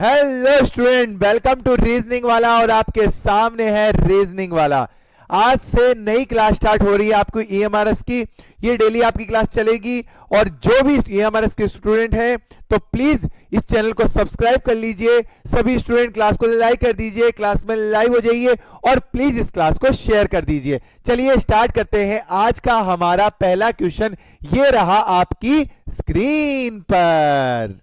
Hello student, welcome to reasoning वाला। और आपके सामने है रीजनिंग वाला। आज से नई क्लास स्टार्ट हो रही है आपको ईएमआरएस की। ये डेली आपकी क्लास चलेगी और जो भी ईएमआरएस के स्टूडेंट हैं तो प्लीज इस चैनल को सब्सक्राइब कर लीजिए। सभी स्टूडेंट क्लास को लाइक कर दीजिए, क्लास में लाइव हो जाइए और प्लीज इस क्लास को शेयर कर दीजिए। चलिए स्टार्ट करते हैं। आज का हमारा पहला क्वेश्चन ये रहा आपकी स्क्रीन पर।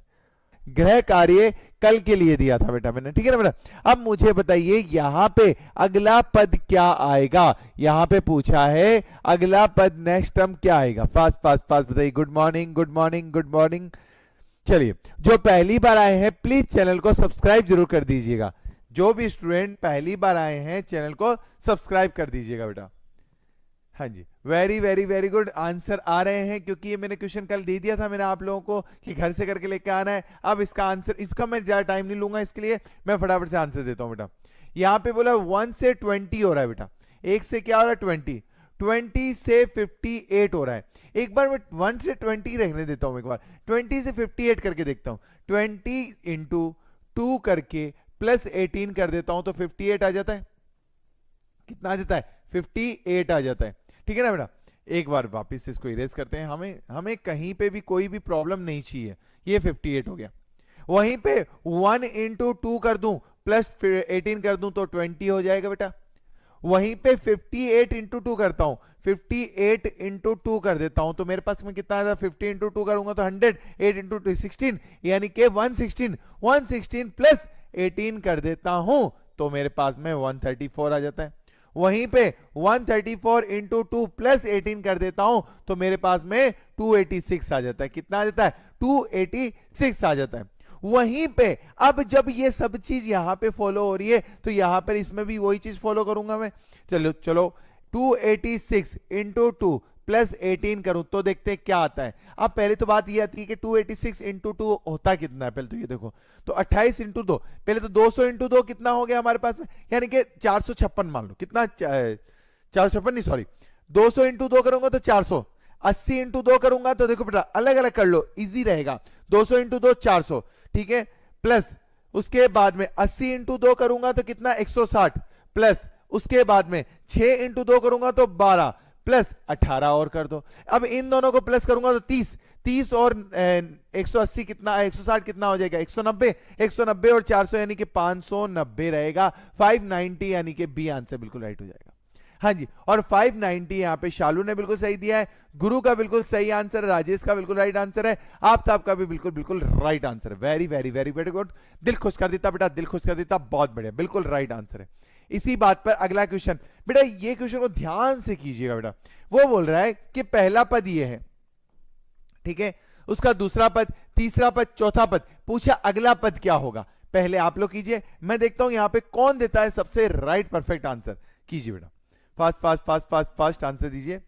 गृह कार्य कल के लिए दिया था बेटा मैंने, ठीक है ना बेटा। अब मुझे बताइए यहां पे अगला पद क्या आएगा। यहां पे पूछा है अगला पद नेक्स्ट टर्म क्या आएगा। फास्ट फास्ट फास्ट बताइए। Good morning good morning good morning. चलिए, जो पहली बार आए हैं प्लीज चैनल को सब्सक्राइब जरूर कर दीजिएगा। जो भी स्टूडेंट पहली बार आए हैं चैनल को सब्सक्राइब कर दीजिएगा बेटा। हाँ जी, very very very good. Answer आ रहे हैं क्योंकि ये मैंने क्वेश्चन कल दे दिया था मैंने आप लोगों को कि घर से करके लेके आना है। अब इसका आंसर, इसका मैं ज्यादा टाइम नहीं लूंगा, इसके लिए मैं फटाफट से आंसर देता हूं बेटा। यहाँ पे बोला 1 से 20 हो रहा है बेटा। एक से क्या हो रहा है 20, 20 से 58 हो रहा है। एक बार मैं 1 से 20 रहने देता हूं, एक बार 20 से 58 करके देखता हूं। 20 इंटू 2 करके प्लस 18 कर देता हूं तो 58 आ जाता है। कितना आ जाता है? 58 आ जाता है, ठीक है ना बेटा। एक बार वापस इसको इरेज करते हैं। हमें कहीं पे भी कोई भी प्रॉब्लम नहीं चाहिए। ये 58 हो गया। वहीं पे 1 इंटू 2 कर दूं प्लस 18 कर दूं तो 20 हो जाएगा बेटा। वहीं पे 58 इंटू 2 करता हूं, 58 इंटू 2 कर देता हूं तो मेरे पास में कितना आता है? 50 इंटू 2 करूंगा तो 100, 8 इंटू 2 16, यानी कि 116 प्लस 18 कर देता हूं तो मेरे पास में 134 आ जाता है। वहीं पे 134 इंटू 2 प्लस 18 कर देता हूं तो मेरे पास में 286 आ जाता है। कितना आ जाता है? 286 आ जाता है। वहीं पे अब जब ये सब चीज यहां पे फॉलो हो रही है तो यहां पर इसमें भी वही चीज फॉलो करूंगा मैं। चलो चलो 286 इंटू 2 प्लस 18 करूं तो देखते हैं क्या आता है। अब पहले तो बात ये आती है कि 286 इंटू 2 होता कितना है। पहले तो ये देखो तो 28 इंटू 2, पहले तो 200 इंटू 2 कितना हो गया हमारे पास में, यानी कि 456 मान लो। कितना? 456 नहीं, सॉरी 200 इंटू 2 करूंगा तो 400, 80 इंटू 2 करूंगा तो देखो बेटा अलग अलग कर लो, इजी रहेगा। 200 इंटू 2 400, ठीक है, प्लस उसके बाद में 80 इंटू 2 करूंगा तो कितना? 160, प्लस उसके बाद में 6 इंटू 2 करूंगा तो 12, प्लस 18 और कर दो। अब इन दोनों को प्लस करूंगा तो 30, 30 और 180 कितना? 160 कितना हो जाएगा? 190, 190 और 400 यानी कि 590 रहेगा। 590 यानी कि बी आंसर बिल्कुल राइट हो जाएगा। हाँ जी, और 590 यहाँ पे शालू ने बिल्कुल सही दिया है, गुरु का बिल्कुल सही आंसर है, राजेश का बिल्कुल राइट आंसर है, आफ्ताब का भी बिल्कुल बिल्कुल राइट आंसर है। Very very very very good. दिल खुश कर देता बेटा, दिल खुश कर देता, बहुत बढ़िया, बिल्कुल राइट आंसर है। इसी बात पर अगला क्वेश्चन बेटा, ये क्वेश्चन को ध्यान से कीजिएगा बेटा। वो बोल रहा है कि पहला पद ये है, ठीक है, उसका दूसरा पद, तीसरा पद, चौथा पद, पूछा अगला पद क्या होगा। पहले आप लोग कीजिए, मैं देखता हूं यहां पे कौन देता है सबसे राइट परफेक्ट आंसर। कीजिए बेटा, fast fast fast fast fast answer दीजिए।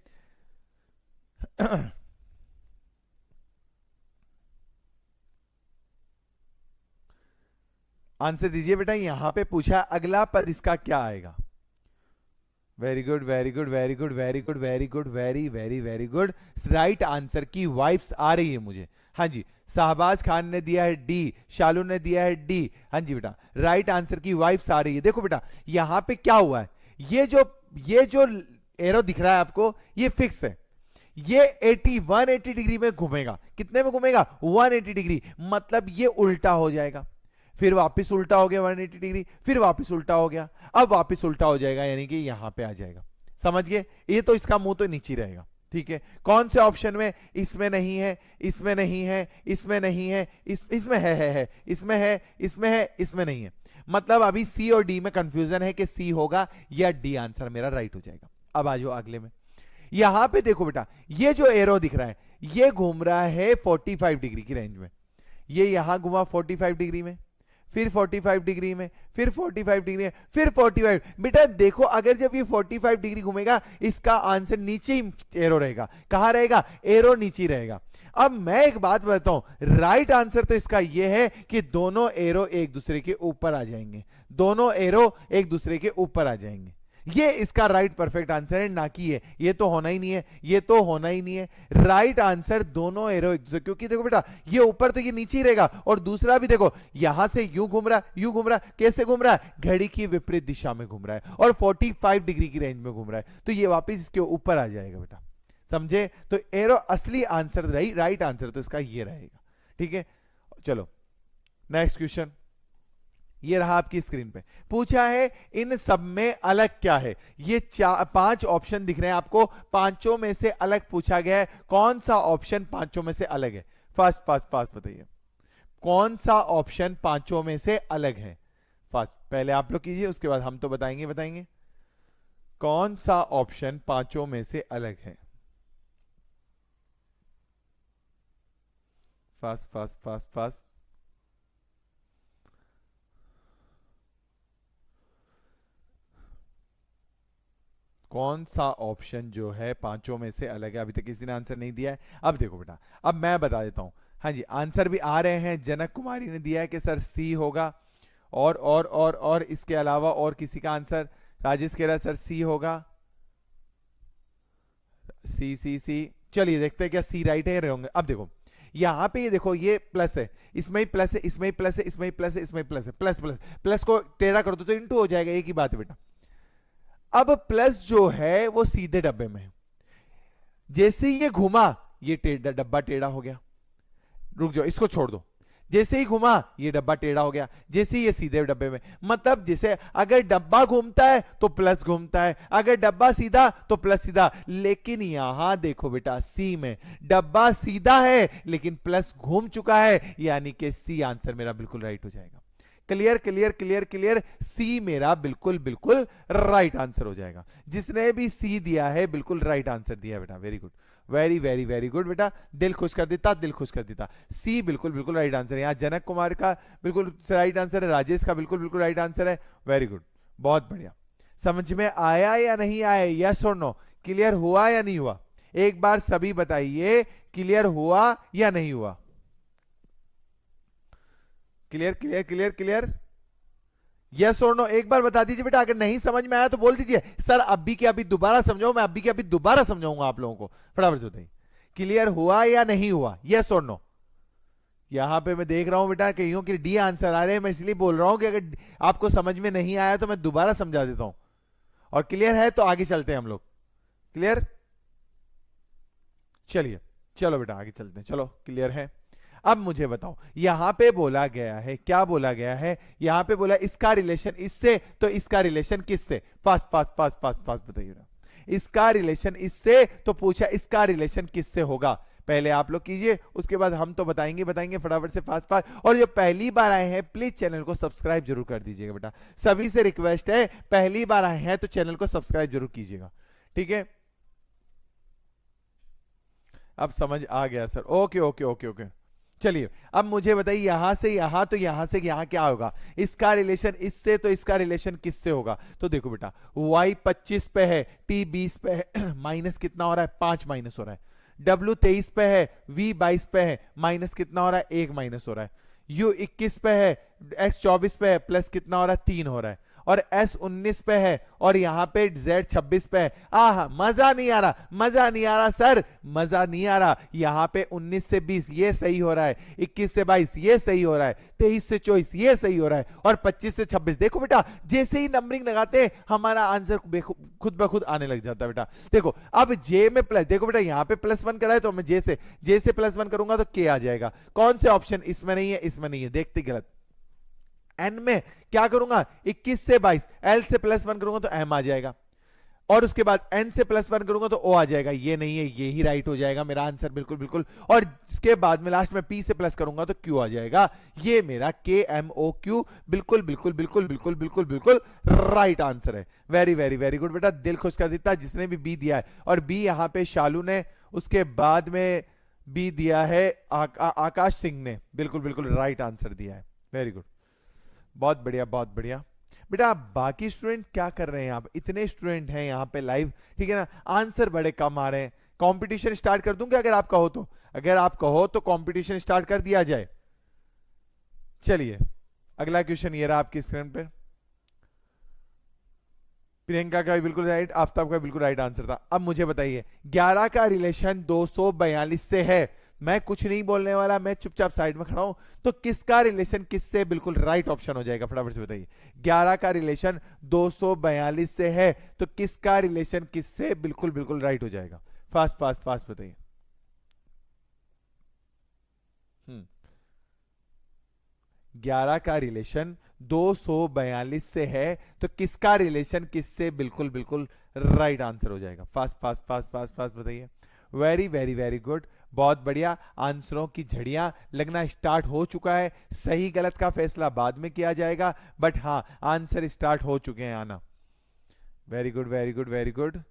आंसर दीजिए बेटा। यहां पे पूछा अगला पद इसका क्या आएगा। Very good very good very good very good very good very very very good. Right answer की वाइब्स आ रही है मुझे। हाँ जी, शाहबाज खान ने दिया है डी, शालू ने दिया है डी। हाँ जी बेटा, राइट आंसर की वाइब्स आ रही है। देखो बेटा यहां पे क्या हुआ है, ये जो एरो दिख रहा है आपको ये फिक्स है। ये 180 डिग्री में घूमेगा। कितने में घूमेगा? 180 डिग्री, मतलब ये उल्टा हो जाएगा, फिर वापस उल्टा हो गया 180 डिग्री, फिर वापस उल्टा हो गया, अब वापस उल्टा हो जाएगा, यानी कि यहां पे आ जाएगा। समझ गए? ये तो इसका मुंह तो नीचे रहेगा, ठीक है। कौन से ऑप्शन में? इसमें नहीं है, इसमें नहीं है, इसमें नहीं है, इसमें है, इसमें है, इसमें है, इसमें नहीं है। मतलब अभी सी और डी में कंफ्यूजन है कि सी होगा या डी आंसर मेरा राइट हो जाएगा। अब आ जाओ अगले में। यहां पे देखो बेटा, ये जो एरो दिख रहा है ये घूम रहा है 45 डिग्री की रेंज में। ये यहां घुमा 45 डिग्री में, फिर 45 डिग्री में, फिर 45 डिग्री में, फिर 45। बेटा देखो अगर जब ये 45 डिग्री घूमेगा इसका आंसर नीचे ही एरो रहेगा। कहां रहेगा? एरो नीचे रहेगा। अब मैं एक बात बताता हूं, राइट आंसर तो इसका यह है कि दोनों एरो एक दूसरे के ऊपर आ जाएंगे, दोनों एरो एक दूसरे के ऊपर आ जाएंगे। ये इसका राइट परफेक्ट आंसर है, ना कि ये तो होना ही नहीं है, ये तो होना ही नहीं है। राइट आंसर दोनों एरो एक दूसरे, क्योंकि देखो बेटा ये ऊपर तो ये नीचे ही रहेगा, और दूसरा भी देखो यहां से यूं घूम रहा, यूं घूम रहा, कैसे घूम रहा है, घड़ी की विपरीत दिशा में घूम रहा है, और 45 डिग्री की रेंज में घूम रहा है, तो ये वापस इसके ऊपर आ जाएगा बेटा, समझे? तो एरो असली आंसर रही, राइट आंसर तो इसका ये रहेगा, ठीक है। चलो नेक्स्ट क्वेश्चन, ये रहा आपकी स्क्रीन पे, पूछा है इन सब में अलग क्या है। ये 5 ऑप्शन दिख रहे हैं आपको, पांचों में से अलग पूछा गया है, कौन सा ऑप्शन पांचों में से अलग है? फास्ट फास्ट फास्ट बताइए, कौन सा ऑप्शन पांचों में से अलग है? फास्ट, पहले आप लोग कीजिए, उसके बाद हम तो बताएंगे कौन सा ऑप्शन पांचों में से अलग है। फास्ट फास्ट फास्ट फास्ट, कौन सा ऑप्शन जो है पांचों में से अलग है? अभी तक किसी ने आंसर नहीं दिया है। अब देखो बेटा, अब मैं बता देता हूं। हाँ जी, आंसर भी आ रहे हैं। जनक कुमारी ने दिया है कि सर सी होगा, और इसके अलावा और किसी का आंसर? राजेश कह रहा है सर सी होगा, सी सी सी। चलिए देखते हैं क्या सी राइट है या होंगे। अब देखो यहां पे ये देखो, ये प्लस है, इसमें ही प्लस है, इसमें ही प्लस है, इसमें ही प्लस है, इसमें प्लस है, प्लस प्लस प्लस को टेढ़ा कर दो तो इनटू हो जाएगा, एक ही बात है बेटा। अब प्लस जो है वो सीधे डब्बे में है, जैसे ही ये घुमा ये डब्बा टेढ़ा हो गया। रुक जाओ, इसको छोड़ दो, जैसे ही घुमा ये डब्बा टेढ़ा हो गया, जैसे ही ये सीधे डब्बे में। मतलब जैसे अगर डब्बा घूमता है तो प्लस घूमता है, अगर डब्बा सीधा तो प्लस सीधा। लेकिन यहां देखो बेटा, सी में डब्बा सीधा है लेकिन प्लस घूम चुका है, यानी कि सी आंसर मेरा बिल्कुल राइट हो जाएगा। क्लियर क्लियर क्लियर क्लियर, सी मेरा बिल्कुल बिल्कुल राइट आंसर हो जाएगा। जिसने भी सी दिया है बिल्कुल राइट आंसर दिया है बेटा, very good, very very very good बेटा, दिल खुश कर देता, दिल खुश कर देता। सी बिल्कुल बिल्कुल राइट आंसर है। यहाँ जनक कुमार का बिल्कुल राइट आंसर है, राजेश का बिल्कुल बिल्कुल राइट आंसर है, वेरी गुड, बहुत बढ़िया। समझ में आया या नहीं आया? यस और नो, क्लियर हुआ या नहीं हुआ? एक बार सभी बताइए, क्लियर हुआ या नहीं हुआ? Clear clear clear clear, yes और नो एक बार बता दीजिए बेटा। अगर नहीं समझ में आया तो बोल दीजिए सर अभी के अभी दोबारा समझाओ, मैं अभी के अभी दोबारा समझाऊंगा आप लोगों को। फटाफट बताइए क्लियर हुआ या नहीं हुआ, यस और नो। यहां पे मैं देख रहा हूं बेटा कईयों के डी आंसर आ रहे हैं, मैं इसलिए बोल रहा हूं कि अगर आपको समझ में नहीं आया तो मैं दोबारा समझा देता हूं। और क्लियर है तो आगे चलते हैं हम लोग। क्लियर, चलिए चलो बेटा आगे चलते हैं, चलो क्लियर है। अब मुझे बताओ, यहां पे बोला गया है, क्या बोला गया है? यहां पे बोला इसका रिलेशन इससे, तो इसका रिलेशन किससे? Fast fast fast fast fast बताइए ना। इसका रिलेशन इससे, तो पूछा इसका रिलेशन किससे होगा? पहले आप लोग कीजिए, उसके बाद हम तो बताएंगे बताएंगे, फटाफट से फास्ट फास्ट। और जो पहली बार आए हैं प्लीज चैनल को सब्सक्राइब जरूर कर दीजिएगा बेटा, सभी से रिक्वेस्ट है, पहली बार आए हैं तो चैनल को सब्सक्राइब जरूर कीजिएगा, ठीक है? अब समझ आ गया sir, okay okay okay okay. चलिए अब मुझे बताइए, यहां से यहां तो यहां से यहां क्या होगा? इसका रिलेशन इससे, तो इसका रिलेशन किससे होगा? तो देखो बेटा, y 25 पे है, t 20 पे है, माइनस कितना हो रहा है? 5 माइनस हो रहा है। w 23 पे है, v 22 पे है, माइनस कितना हो रहा है? 1 माइनस हो रहा है। u 21 पे है, x 24 पे है, प्लस कितना हो रहा है? 3 हो रहा है। और S 19 पे है, और यहां पे Z 26 पे है। आहा, मजा नहीं आ रहा, मजा नहीं आ रहा सर, मजा नहीं आ रहा। यहां पे 19 से 20 ये सही हो रहा है, 21 से 22 ये सही हो रहा है, 23 से 24 ये सही हो रहा है, और 25 से 26। देखो बेटा, जैसे ही नंबरिंग लगाते हैं हमारा आंसर खुद ब खुद आने लग जाता है बेटा। देखो अब J में प्लस, देखो बेटा यहां पे +1 करा है तो मैं J से +1 करूंगा तो K आ जाएगा। कौन से ऑप्शन? इसमें नहीं है, इसमें नहीं है, देखते गलत। N में क्या करूंगा? 21 से 22, L से +1 करूंगा तो M आ जाएगा, और उसके बाद N से +1 करूंगा तो O आ जाएगा। ये नहीं है, ये ही राइट हो जाएगा मेरा आंसर, बिल्कुल बिल्कुल। और इसके बाद में लास्ट में P से प्लस करूंगा तो Q आ जाएगा। ये मेरा KMOQ बिल्कुल बिल्कुल बिल्कुल बिल्कुल बिल्कुल बिल्कुल राइट आंसर है। वेरी वेरी वेरी गुड बेटा, दिल खुश कर देता जिसने भी B दिया है। और B यहां पे शालू ने, उसके बाद में B दिया है आकाश सिंह ने, बिल्कुल बिल्कुल राइट आंसर दिया है, वेरी गुड, बहुत बढ़िया बहुत बढ़िया। बेटा बाकी स्टूडेंट क्या कर रहे हैं? यहाँ पे इतने स्टूडेंट हैं यहाँ पे लाइव, ठीक है ना? आंसर बड़े कम आ रहे हैं। कंपटीशन स्टार्ट कर दूं क्या? अगर आप कहो तो, अगर आप कहो तो कंपटीशन स्टार्ट कर दिया जाए। चलिए अगला क्वेश्चन ये रहा आपकी स्क्रीन पे। प्रियंका का भी बिल्कुल राइट, आफ्ताब का बिल्कुल राइट आंसर था। अब मुझे बताइए 11 का रिलेशन 242 से है, मैं कुछ नहीं बोलने वाला, मैं चुपचाप साइड में खड़ा हूं, तो किसका रिलेशन किससे बिल्कुल राइट ऑप्शन हो जाएगा, फटाफट से बताइए। 11 का रिलेशन 242 से है, तो किसका रिलेशन किससे बिल्कुल बिल्कुल राइट हो जाएगा, फास्ट फास्ट फास्ट बताइए। 11 का रिलेशन 242 से है, तो किसका रिलेशन किससे बिल्कुल बिल्कुल राइट आंसर हो जाएगा, fast fast fast fast fast बताइए। वेरी वेरी वेरी गुड, बहुत बढ़िया। आंसरों की झड़ियां लगना स्टार्ट हो चुका है, सही गलत का फैसला बाद में किया जाएगा, बट हाँ आंसर स्टार्ट हो चुके हैं आना। Very good very good very good,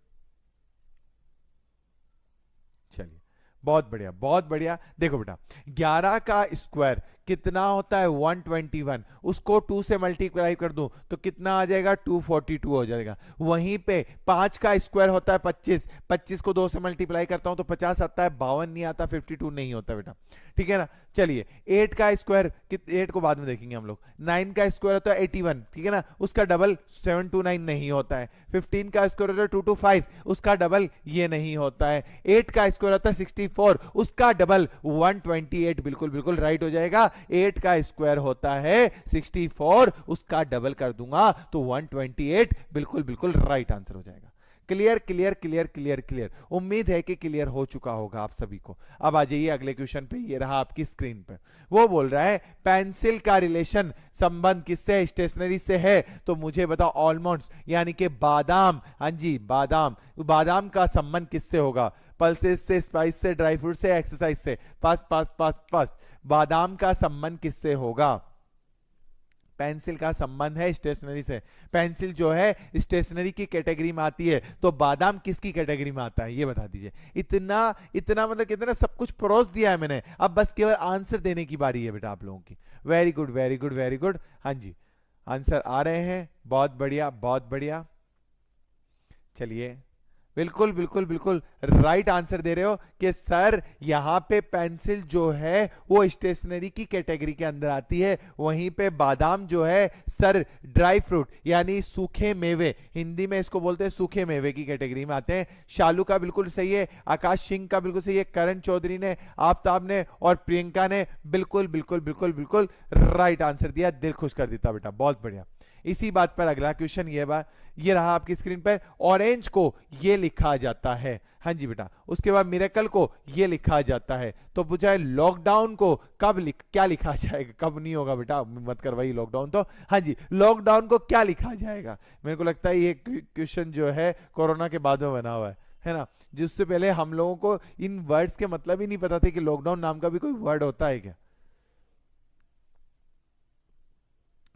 चलिए बहुत बढ़िया बहुत बढ़िया। देखो बेटा 11 का स्क्वायर कितना होता है 121, उसको 2 से मल्टीप्लाई कर दूं तो कितना आ जाएगा 242 हो जाएगा। वहीं पे 5 का स्क्वायर होता है 25, 25 को 2 से मल्टीप्लाई करता हूं तो 50 आता है, 52 नहीं आता, 52 नहीं होता बेटा, ठीक है ना। चलिए 8 का स्क्वायर, 8 को बाद में देखेंगे हम लोग। 9 का स्क्वायर होता है 81, ठीक है ना, उसका डबल 729 नहीं होता है। 15 का स्क्वायर होता है 225, उसका डबल ये नहीं होता है। 8 का स्क्वायर होता है 64, उसका डबल 128, बिल्कुल बिल्कुल राइट हो जाएगा। 8 का स्क्वायर होता है 64, उसका डबल कर दूंगा तो 128, बिल्कुल बिल्कुल राइट आंसर हो जाएगा। Clear clear clear clear clear, उम्मीद है कि क्लियर हो चुका होगा आप सभी को। अब आ जाइए अगले क्वेश्चन पे, ये रहा आपकी स्क्रीन पे। वो बोल रहा है पेंसिल का रिलेशन संबंध किससे, स्टेशनरी से है, तो मुझे बताओ ऑलमंड्स यानी कि बादाम, हाँ जी बादाम, बादाम का संबंध किससे होगा, पल्सेस से, स्पाइस से, ड्राई फ्रूट से, एक्सरसाइज से, फास्ट फास्ट फास्ट फास्ट। बादाम का संबंध किससे होगा, पेंसिल का संबंध है स्टेशनरी से। पेंसिल जो है स्टेशनरी की कैटेगरी में आती है, तो बादाम किसकी कैटेगरी में आता है ये बता दीजिए। इतना इतना मतलब कितना सब कुछ परोस दिया है मैंने, अब बस केवल आंसर देने की बारी है बेटा आप लोगों की। Very good very good very good, हाँ जी आंसर आ रहे हैं, बहुत बढ़िया बहुत बढ़िया। चलिए बिल्कुल बिल्कुल बिल्कुल राइट आंसर दे रहे हो कि सर यहां पे पेंसिल जो है वो स्टेशनरी की कैटेगरी के अंदर आती है, वहीं पे बादाम जो है सर ड्राई फ्रूट यानी सूखे मेवे, हिंदी में इसको बोलते हैं सूखे मेवे की कैटेगरी में आते हैं। शालू का बिल्कुल सही है, आकाश सिंह का बिल्कुल सही है, करण चौधरी ने, आफ्ताब ने और प्रियंका ने बिल्कुल बिल्कुल बिल्कुल बिल्कुल राइट आंसर दिया, दिल खुश कर देता बेटा, बहुत बढ़िया। इसी बात पर अगला क्वेश्चन ये रहा आपकी स्क्रीन पर, ऑरेंज को ये लिखा जाता है, हाँ जी बेटा, उसके बाद मिरेकल को ये लिखा जाता है, तो पूछा है लॉकडाउन को कब क्या लिखा जाएगा, कब नहीं होगा बेटा मत करवाइए लॉकडाउन, तो हाँ जी लॉकडाउन को क्या लिखा जाएगा। मेरे को लगता है ये क्वेश्चन जो है कोरोना के बाद में बना हुआ है ना, जिससे पहले हम लोगों को इन वर्ड्स के मतलब ही नहीं पता थे कि लॉकडाउन नाम का भी कोई वर्ड होता है क्या।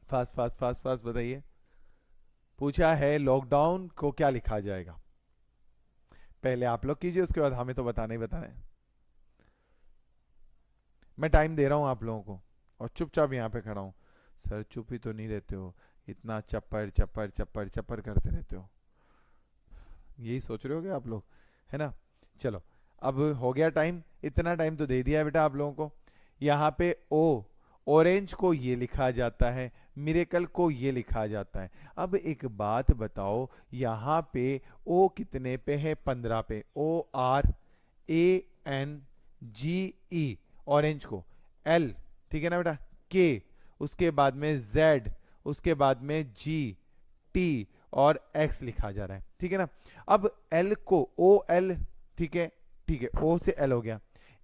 फास्ट फास्ट फास्ट फास्ट बताइए, पूछा है लॉकडाउन को क्या लिखा जाएगा, पहले आप लोग कीजिए उसके बाद हमें तो बताना ही बताना है। मैं टाइम दे रहा हूं आप लोगों को और चुपचाप यहां पे खड़ा हूं। सर चुप ही तो नहीं रहते हो, इतना चप्पर चप्पर चप्पर चप्पर करते रहते हो, यही सोच रहे हो क्या आप लोग, है ना। चलो अब हो गया टाइम, इतना टाइम तो दे दिया है बेटा आप लोगों को। यहाँ पे ऑरेंज को ये लिखा जाता है, मिरेकल को ये लिखा जाता है। अब एक बात बताओ, यहाँ पे ओ कितने पे है, 15 पे, ORANGE ऑरेंज को, L ठीक है ना बेटा, K, उसके बाद में Z, उसके बाद में G, T और X लिखा जा रहा है, ठीक है ना। अब L को OL, ठीक है O से L हो गया,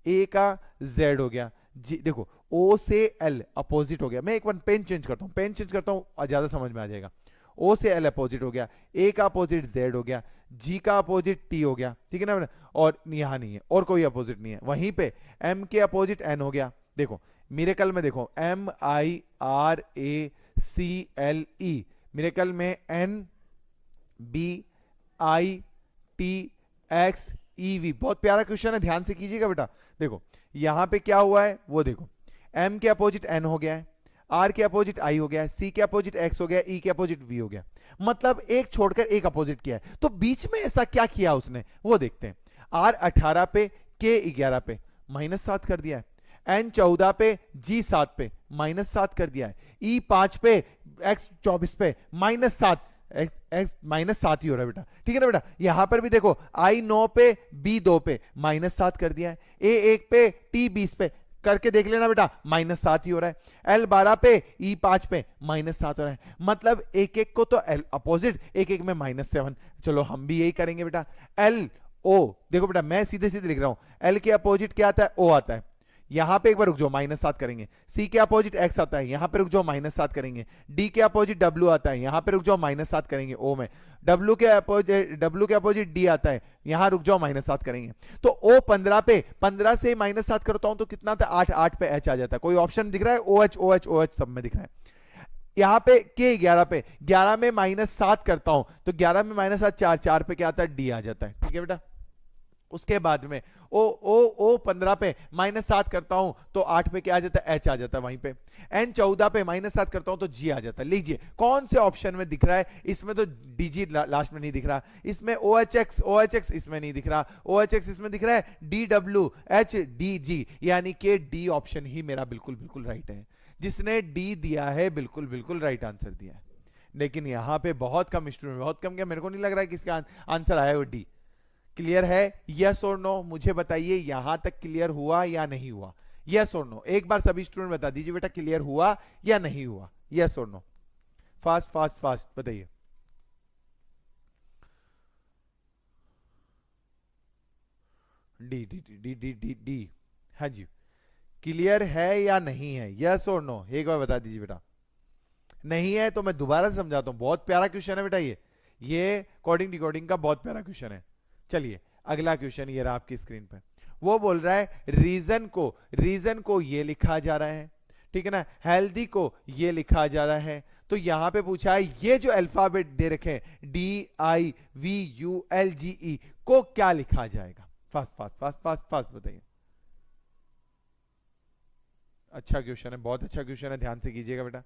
A का Z हो गया, G देखो O से L अपोजिट हो गया। मैं एक बार पेन चेंज करता हूं ज्यादा समझ में आ जाएगा। O से L अपोजिट हो गया, A का अपोजिट Z हो गया, G का अपोजिट T हो गया, ठीक है ना, और यहां नहीं है और कोई अपोजिट नहीं है। वहीं पे M के अपोजिट N हो गया। देखो मिरेकल में देखो MIRACLE, मिरेकल में NBITXEV। बहुत प्यारा क्वेश्चन है, ध्यान से कीजिएगा बेटा। देखो यहां पे क्या हुआ है वो देखो, M के अपोजिट N हो गया है, R के अपोजिट I हो गया है, C के अपोजिट X हो गया, E के अपोजिट V हो गया, मतलब एक छोड़कर एक अपोजिट किया है। तो बीच में ऐसा क्या किया उसने वो देखते हैं। R 18 पे, K 11 पे, -7 कर दिया है। N 14 पे, G 7 पे, -7 कर दिया है। E 5 पे, X 24 पे, -7, x -7 ही हो रहा है बेटा, ठीक है ना बेटा। यहां पर भी देखो i 9 पे b 2 पे -7 कर दिया है, a 1 पे t 20 पे करके देख लेना बेटा, -7 ही हो रहा है। L 12 पे E 5 पे -7 हो रहा है, मतलब एक एक को तो L अपोजिट, एक एक में -7। चलो हम भी यही करेंगे बेटा। L O देखो बेटा मैं सीधे सीधे लिख रहा हूं, L के अपोजिट क्या आता है, O आता है। यहां पे एक बार रुक जाओ, -7 करेंगे। C के अपोजिट X आता है, यहां पे रुक जाओ, -7 करेंगे। D के अपोजिट W आता है, यहां पे रुक जाओ, -7 करेंगे O में। W के अपोजिट D आता है, यहां रुक जाओ, -7 करेंगे। तो O 15 पे 15 से -7 करता हूं तो कितना था, 8 8 पे H आ जाता है। कोई ऑप्शन दिख रहा है, OH OH OH सब में दिख रहा है। यहां पे K 11 पे 11 में -7 करता हूं तो 11 में -7 4 4 पे क्या आता है, D आ जाता है, ठीक है बेटा। उसके बाद में ओ 15 पे -7 करता हूं तो 8 पे क्या आ जाता है, H आ जाता है वहीं पे। N 14 पे -7 करता हूं तो G आ जाता है। लीजिए कौन से ऑप्शन में दिख रहा है, इसमें तो DG लास्ट में नहीं दिख रहा, इसमें OHX इसमें नहीं दिख रहा, OHX इसमें दिख रहा है DWHDG, यानी कि D ऑप्शन ही मेरा बिल्कुल बिल्कुल राइट है। जिसने D दिया है बिल्कुल बिल्कुल राइट आंसर दिया है। लेकिन यहां पे बहुत कम स्टूडेंट, बहुत कम क्या, मेरे को नहीं लग रहा है किसका आंसर आया वो D। क्लियर है, यस और नो, मुझे बताइए यहां तक क्लियर हुआ या नहीं हुआ, यस और नो। एक बार सभी स्टूडेंट बता दीजिए बेटा क्लियर हुआ या नहीं हुआ, यस और नो। फास्ट फास्ट फास्ट बताइए। D D D D D D, हाँ जी, क्लियर है या नहीं है, यस और नो, एक बार बता दीजिए बेटा। नहीं है तो मैं दोबारा समझाता हूं, बहुत प्यारा क्वेश्चन है बेटा ये कोडिंग डिकोडिंग का बहुत प्यारा क्वेश्चन है। चलिए अगला क्वेश्चन ये रहा आपकी स्क्रीन पर। वो बोल रहा है रीजन को ये लिखा जा रहा है, ठीक है ना, हेल्दी को ये लिखा जा रहा है। तो यहां पे पूछा है ये जो अल्फाबेट दे रखे हैं DIVULGE को क्या लिखा जाएगा। Fast fast fast fast fast बताइए। अच्छा क्वेश्चन है, बहुत अच्छा क्वेश्चन है, ध्यान से कीजिएगा बेटा।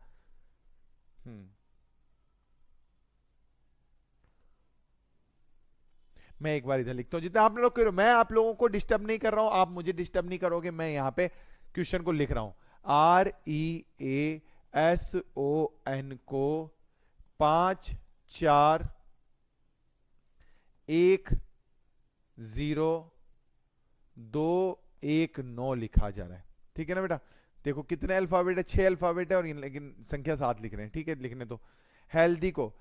मैं एक बार इधर लिखता हूं, जितना आप लोग करो, मैं आप लोगों को डिस्टर्ब नहीं कर रहा हूं, आप मुझे डिस्टर्ब नहीं करोगे। मैं यहां पे क्वेश्चन को लिख रहा हूं, REASON को 5 4 1 0 2 1 9 लिखा जा रहा है, ठीक है ना बेटा। देखो कितने अल्फाबेट है, 6 अल्फाबेट है, और लेकिन संख्या 7 लिख रहे हैं, ठीक है, लिखने तो। हेल्दी को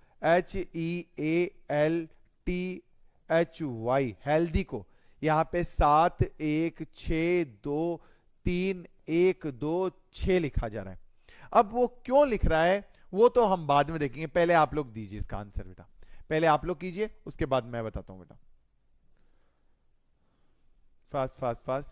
HEALTHY, हेल्दी को यहां पे 7 1 6 2 3 1 2 6 लिखा जा रहा है। अब वो क्यों लिख रहा है वो तो हम बाद में देखेंगे, पहले आप लोग दीजिए इसका आंसर बेटा, पहले आप लोग कीजिए, उसके बाद मैं बताता हूं बेटा। Fast fast fast.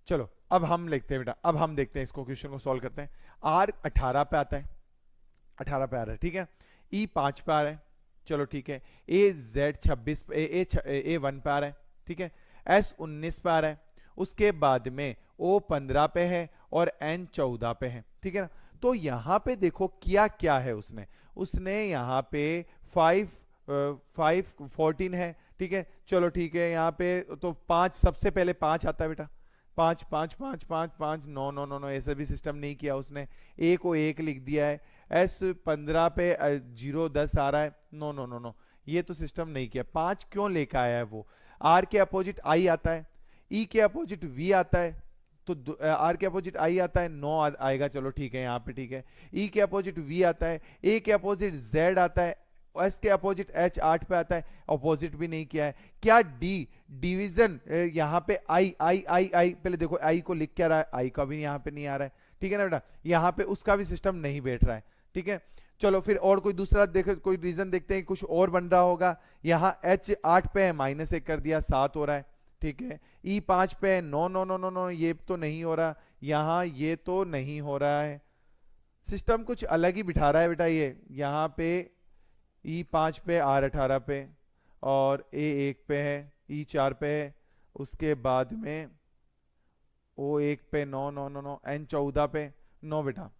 चलो अब हम लिखते हैं बेटा, अब हम देखते हैं इसको, क्वेश्चन को सॉल्व करते हैं। R 18 पे आता है, 18 पे आ रहा है, ठीक है। E 5 पे आ रहा है, चलो ठीक है। AZ 26 पे, A 1 पे आ रहा है, ठीक है। S 19 पे आ रहा है, उसके बाद में O 15 पे है और N 14 पे है, ठीक है ना। तो यहां पे देखो किया क्या है उसने यहां पे 5 14 है, ठीक है। चलो ठीक है, यहाँ पे तो 5, सबसे पहले 5 आता है बेटा, 5 5 5 5 5 9 9 9 9, ऐसा भी सिस्टम नहीं किया उसने। A को 1 लिख दिया है, S 15 पे 0 10 आ रहा है, नो नो नो नो, ये तो सिस्टम नहीं किया। 5 क्यों लेकर आया है वो, R के अपोजिट I आता है, E के अपोजिट V आता है, तो R के अपोजिट I आता है, 9 आएगा, चलो ठीक है यहाँ पे, ठीक है। E के अपोजिट V आता है, A के अपोजिट Z आता है, S के अपोजिट H 8 पे आता है, अपोजिट भी नहीं किया है। क्या D डिवीजन यहाँ पे I पहले देखो I को लिख क्या रहा है, I का भी यहाँ पे नहीं आ रहा है, ठीक है ना बेटा। यहाँ पे उसका भी सिस्टम नहीं बैठ रहा है, ठीक है। चलो फिर और कोई दूसरा देखो, कोई रीजन देखते हैं, कुछ और बन रहा होगा। यहाँ H 8 पे है, -1 कर दिया, 7 हो रहा है, ठीक है। E 5 पे है, 9 9 9 9 9, ये तो नहीं हो रहा, यहाँ ये तो नहीं हो रहा है, सिस्टम कुछ अलग ही बिठा रहा है बेटा ये। यहाँ पे E 5 पे, R 18 पे, और A 1 पे है, E 4 पे है, उसके बाद में O1 पे 9 9 9 9, N14 पे 9 बेटा।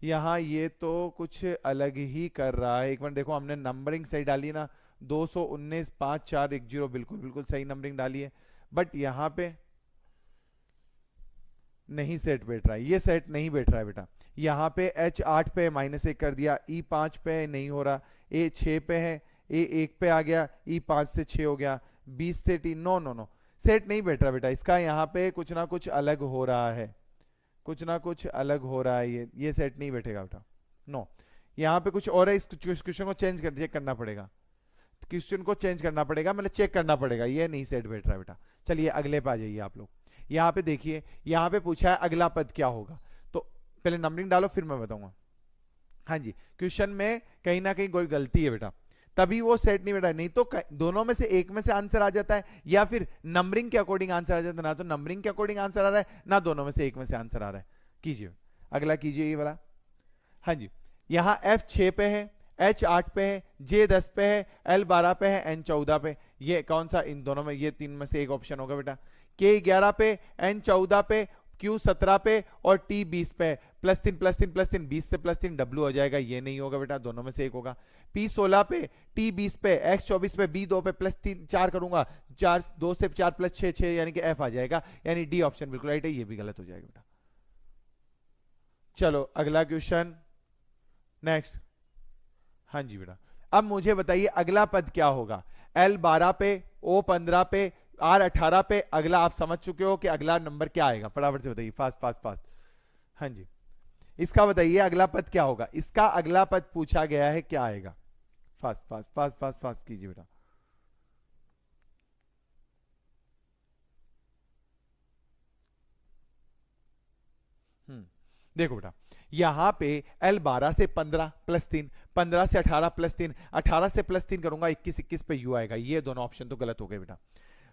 यहाँ ये तो कुछ अलग ही कर रहा है। एक मिनट देखो, हमने नंबरिंग सही डाली ना, 219 5 4 1 0, बिल्कुल बिल्कुल सही नंबरिंग डाली है, बट यहाँ पे नहीं सेट बैठ रहा है, ये सेट नहीं बैठ रहा है बेटा। यहाँ पे H8 पे -1 कर दिया, E5 पे नहीं हो रहा, A6 पे है, A1 पे आ गया, E5 से 6 हो गया, 20 से T, no no no, set नहीं बैठ रहा बेटा। इसका यहाँ पे कुछ ना कुछ अलग हो रहा है, कुछ ना कुछ अलग हो रहा है, ये सेट नहीं बैठेगा बेटा, नो। यहाँ पे कुछ और है, इस क्वेश्चन को चेंज कर चेक करना पड़ेगा, क्वेश्चन को चेंज करना पड़ेगा, मतलब चेक करना पड़ेगा, ये नहीं सेट बैठ रहा है बेटा। चलिए अगले पे आ जाइए आप लोग। यहाँ पे देखिए, यहाँ पे पूछा है अगला पद क्या होगा, तो पहले नंबरिंग डालो फिर मैं बताऊंगा। हाँ जी, क्वेश्चन में कहीं ना कहीं कोई गलती है बेटा, तभी वो सेट नहीं बैठा, नहीं तो दोनों में से एक में से आंसर आ जाता है, या फिर नंबरिंग के अकॉर्डिंग आंसर आ जाता है, ना तो नंबरिंग के अकॉर्डिंग आंसर आ रहा है, ना दोनों में से एक में से आंसर आ रहा है। कीजिए अगला, कीजिए ये वाला। हाँ जी, यहाँ F6 पे है, H8 पे है, J10 पे है, L12 पे है, N14 पे, ये कौन सा इन दोनों में, ये तीन में से एक ऑप्शन होगा बेटा। K11 पे, N14 पे, Q17 पे और T20 पे, +3 +3 +3, 20 से +3 W हो जाएगा, ये नहीं होगा बेटा, दोनों में से एक होगा। P16 पे, T20 पे, X24 पे, B2 पे, +3 4 करूंगा, 4 2 से 4 + 6 6, यानी कि F आ जाएगा, यानी डी ऑप्शन बिल्कुल राइट है, ये भी गलत हो जाएगा बेटा। चलो अगला क्वेश्चन, नेक्स्ट। हाँ जी बेटा, अब मुझे बताइए अगला पद क्या होगा। L12 पे, O15 पे, R18 पे, अगला आप समझ चुके हो कि अगला नंबर क्या आएगा, फटाफट से बताइए, फास्ट फास्ट फास्ट। हाँ जी, इसका बताइए अगला पद क्या होगा, इसका अगला पद पूछा गया है, क्या आएगा, fast fast fast fast fast कीजिए बेटा। देखो बेटा, यहां पे L12 से 15 +3, 15 से 18 +3, 18 से +3 करूंगा, 21 21 पे U आएगा, ये दोनों ऑप्शन तो गलत हो गए बेटा।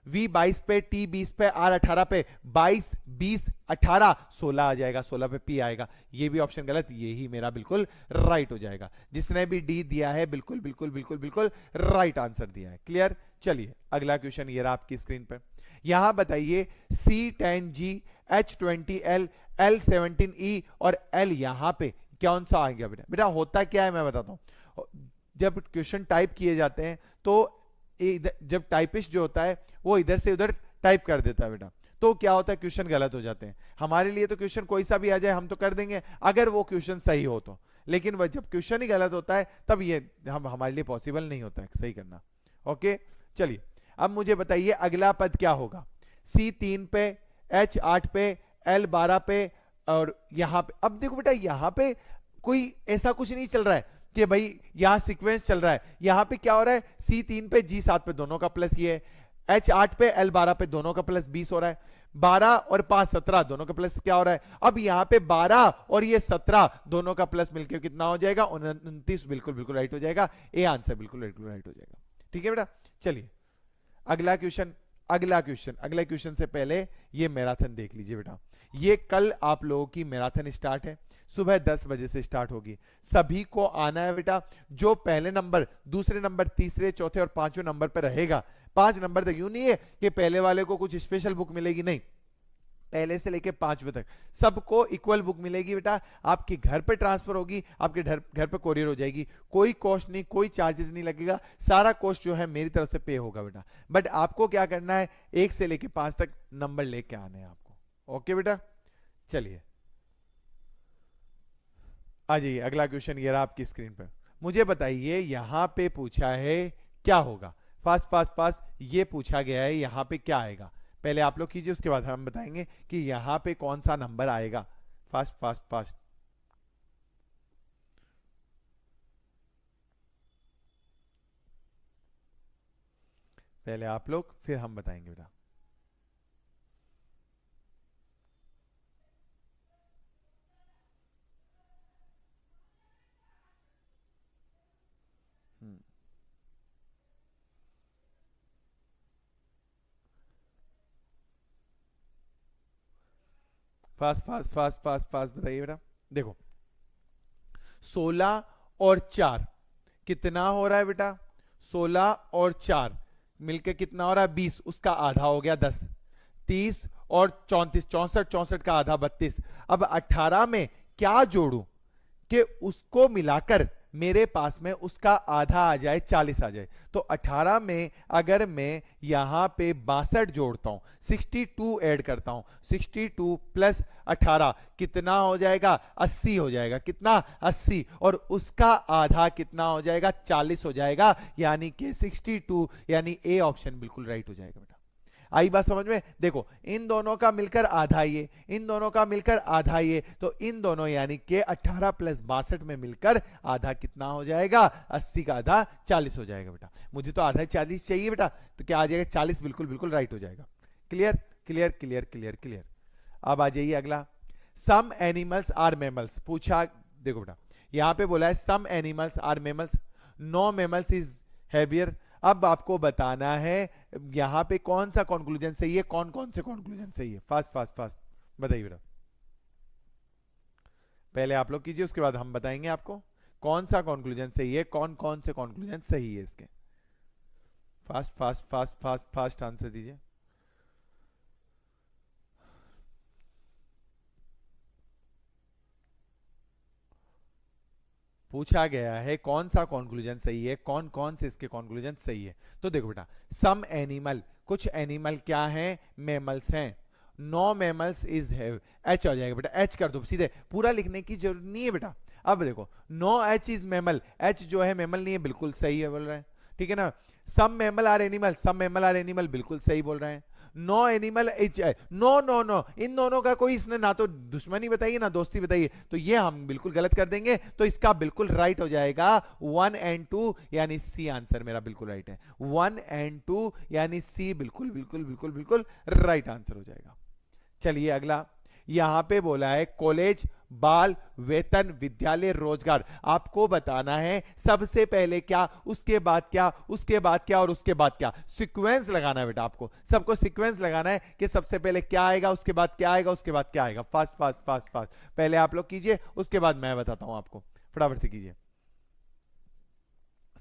V22 पे, T20 पे, R18 पे, 22 20 18 16 आ जाएगा, 16 पे P आएगा, ये भी ऑप्शन गलत, ये ही मेरा बिल्कुल राइट हो जाएगा। जिसने भी डी दिया है बिल्कुल बिल्कुल बिल्कुल बिल्कुल राइट आंसर दिया है। क्लियर। चलिए अगला क्वेश्चन ये रहा आपकी स्क्रीन पर। यहां बताइए C10G, H20L, L17E और L यहां पे कौन सा आ गया बेटा। बेटा होता क्या है मैं बताता हूं, जब क्वेश्चन टाइप किए जाते हैं तो जब टाइपिस्ट जो होता है वो इधर से उधर टाइप कर देता है बेटा, तो क्या होता है क्वेश्चन गलत हो जाते हैं। हमारे लिए तो क्वेश्चन कोई सा भी आ जाए हम तो कर देंगे अगर वो क्वेश्चन सही हो तो, लेकिन वह जब क्वेश्चन ही गलत होता है तब ये हमारे लिए पॉसिबल नहीं होता है सही करना। ओके चलिए, अब मुझे बताइए अगला पद क्या होगा। C3 पे, H8 पे, L12 पे और यहां पे। अब देखो बेटा यहां पे कोई ऐसा कुछ नहीं चल रहा है कि भाई यहां सीक्वेंस चल रहा है, यहां पे क्या हो रहा है, C3 पे G7 पे दोनों का प्लस ये है, H8 पे L12 पे दोनों का प्लस 20 हो रहा है, 12 और 5 17 दोनों का प्लस क्या हो रहा है। अब यहां पे 12 और ये 17 दोनों का प्लस मिलकर कितना हो जाएगा 29, बिल्कुल बिल्कुल राइट हो जाएगा, ए आंसर बिल्कुल राइट हो जाएगा। ठीक है बेटा। चलिए अगला क्वेश्चन, अगला क्वेश्चन से पहले ये मैराथन देख लीजिए बेटा। ये कल आप लोगों की मैराथन स्टार्ट है, सुबह 10 बजे से स्टार्ट होगी, सभी को आना है बेटा। जो पहले नंबर, दूसरे नंबर, तीसरे, चौथे और पांचवें नंबर पर रहेगा, 5 नंबर तक, यूं नहीं है कि पहले वाले को कुछ स्पेशल बुक मिलेगी, नहीं, पहले से लेके 5वें तक सबको इक्वल बुक मिलेगी बेटा। आपके घर पे ट्रांसफर होगी, आपके घर पे कोरियर हो जाएगी, कोई कॉस्ट नहीं, कोई चार्जेस नहीं लगेगा, सारा कॉस्ट जो है मेरी तरफ से पे होगा बेटा। बट आपको क्या करना है, 1 से लेके 5 तक नंबर लेके आने हैं आपको। ओके बेटा। चलिए आ जाइए, अगला क्वेश्चन ये रहा आपकी स्क्रीन पर। मुझे बताइए यहां पे पूछा है क्या होगा, फास्ट फास्ट फास्ट, ये पूछा गया है यहां पे क्या आएगा। पहले आप लोग कीजिए, उसके बाद हम बताएंगे कि यहां पे कौन सा नंबर आएगा। फास्ट फास्ट फास्ट, पहले आप लोग फिर हम बताएंगे बेटा। Fast fast fast fast fast बताइए बेटा। देखो 16 और 4 कितना हो रहा है बेटा, 16 और 4 मिलकर कितना हो रहा है 20, उसका आधा हो गया 10, 30 और 34, 64, 64 का आधा 32। अब 18 में क्या जोड़ूं कि उसको मिलाकर मेरे पास में उसका आधा आ जाए, 40 आ जाए। तो 18 में अगर मैं यहां पे 62 जोड़ता हूं, 62 ऐड करता हूं, 62 प्लस 18 कितना हो जाएगा 80 हो जाएगा। कितना 80, और उसका आधा कितना हो जाएगा 40 हो जाएगा, यानी कि 62, यानी ए ऑप्शन बिल्कुल राइट हो जाएगा बेटा। आई बात समझ में? देखो इन दोनों का मिलकर आधा ये, इन दोनों का मिलकर आधा ये, तो इन दोनों यानी कि 18 प्लस 62 में मिलकर आधा कितना हो जाएगा 80 का आधा 40 हो जाएगा बेटा। मुझे तो आधा 40 चाहिए बेटा, तो क्या आ जाएगा 40, बिल्कुल बिल्कुल राइट हो जाएगा। Clear clear clear clear clear. अब आ जाइए अगला, सम एनिमल्स आर मैमल्स। पूछा, देखो बेटा यहां पे बोला है some animals are mammals, no mammals is heavier. अब आपको बताना है यहां पे कौन सा कंक्लूजन सही है, कौन कौन से कंक्लूजन सही है। फास्ट फास्ट फास्ट बताइए बेटा, पहले आप लोग कीजिए, उसके बाद हम बताएंगे आपको कौन सा कंक्लूजन सही है, कौन कौन से कंक्लूजन सही है इसके। Fast fast fast fast fast answer दीजिए। पूछा गया है कौन सा कंक्लूजन सही है, कौन कौन से इसके कंक्लूजन सही है। तो देखो बेटा, सम एनिमल, कुछ एनिमल क्या हैं, मैमल्स हैं। No mammals is have, H आ जाएगा बेटा, एच कर दो सीधे, पूरा लिखने की जरूरत नहीं है बेटा। अब देखो no H is mammal, H जो है मैमल नहीं है, बिल्कुल सही है बोल रहे हैं, ठीक है ना। Some mammal are animal, some mammal are animal, बिल्कुल सही बोल रहे हैं। No animal is, no no no, इन दोनों का कोई इसने ना तो दुश्मनी बताइए ना दोस्ती बताइए, तो ये हम बिल्कुल गलत कर देंगे। तो इसका बिल्कुल राइट हो जाएगा 1 एंड 2, यानी सी आंसर मेरा बिल्कुल राइट है। 1 एंड 2 यानी सी बिल्कुल बिल्कुल बिल्कुल बिल्कुल राइट आंसर हो जाएगा। चलिए अगला, यहां पे बोला है कॉलेज, बाल, वेतन, विद्यालय, रोजगार। आपको बताना है सबसे पहले क्या, उसके बाद क्या, उसके बाद क्या और उसके बाद क्या। सीक्वेंस लगाना है बेटा, आपको सबको सीक्वेंस लगाना है कि सबसे पहले क्या आएगा, उसके बाद क्या आएगा, उसके बाद क्या आएगा। फास्ट फास्ट फास्ट फास्ट, पहले आप लोग कीजिए, उसके बाद मैं बताता हूं आपको, फटाफट से कीजिए।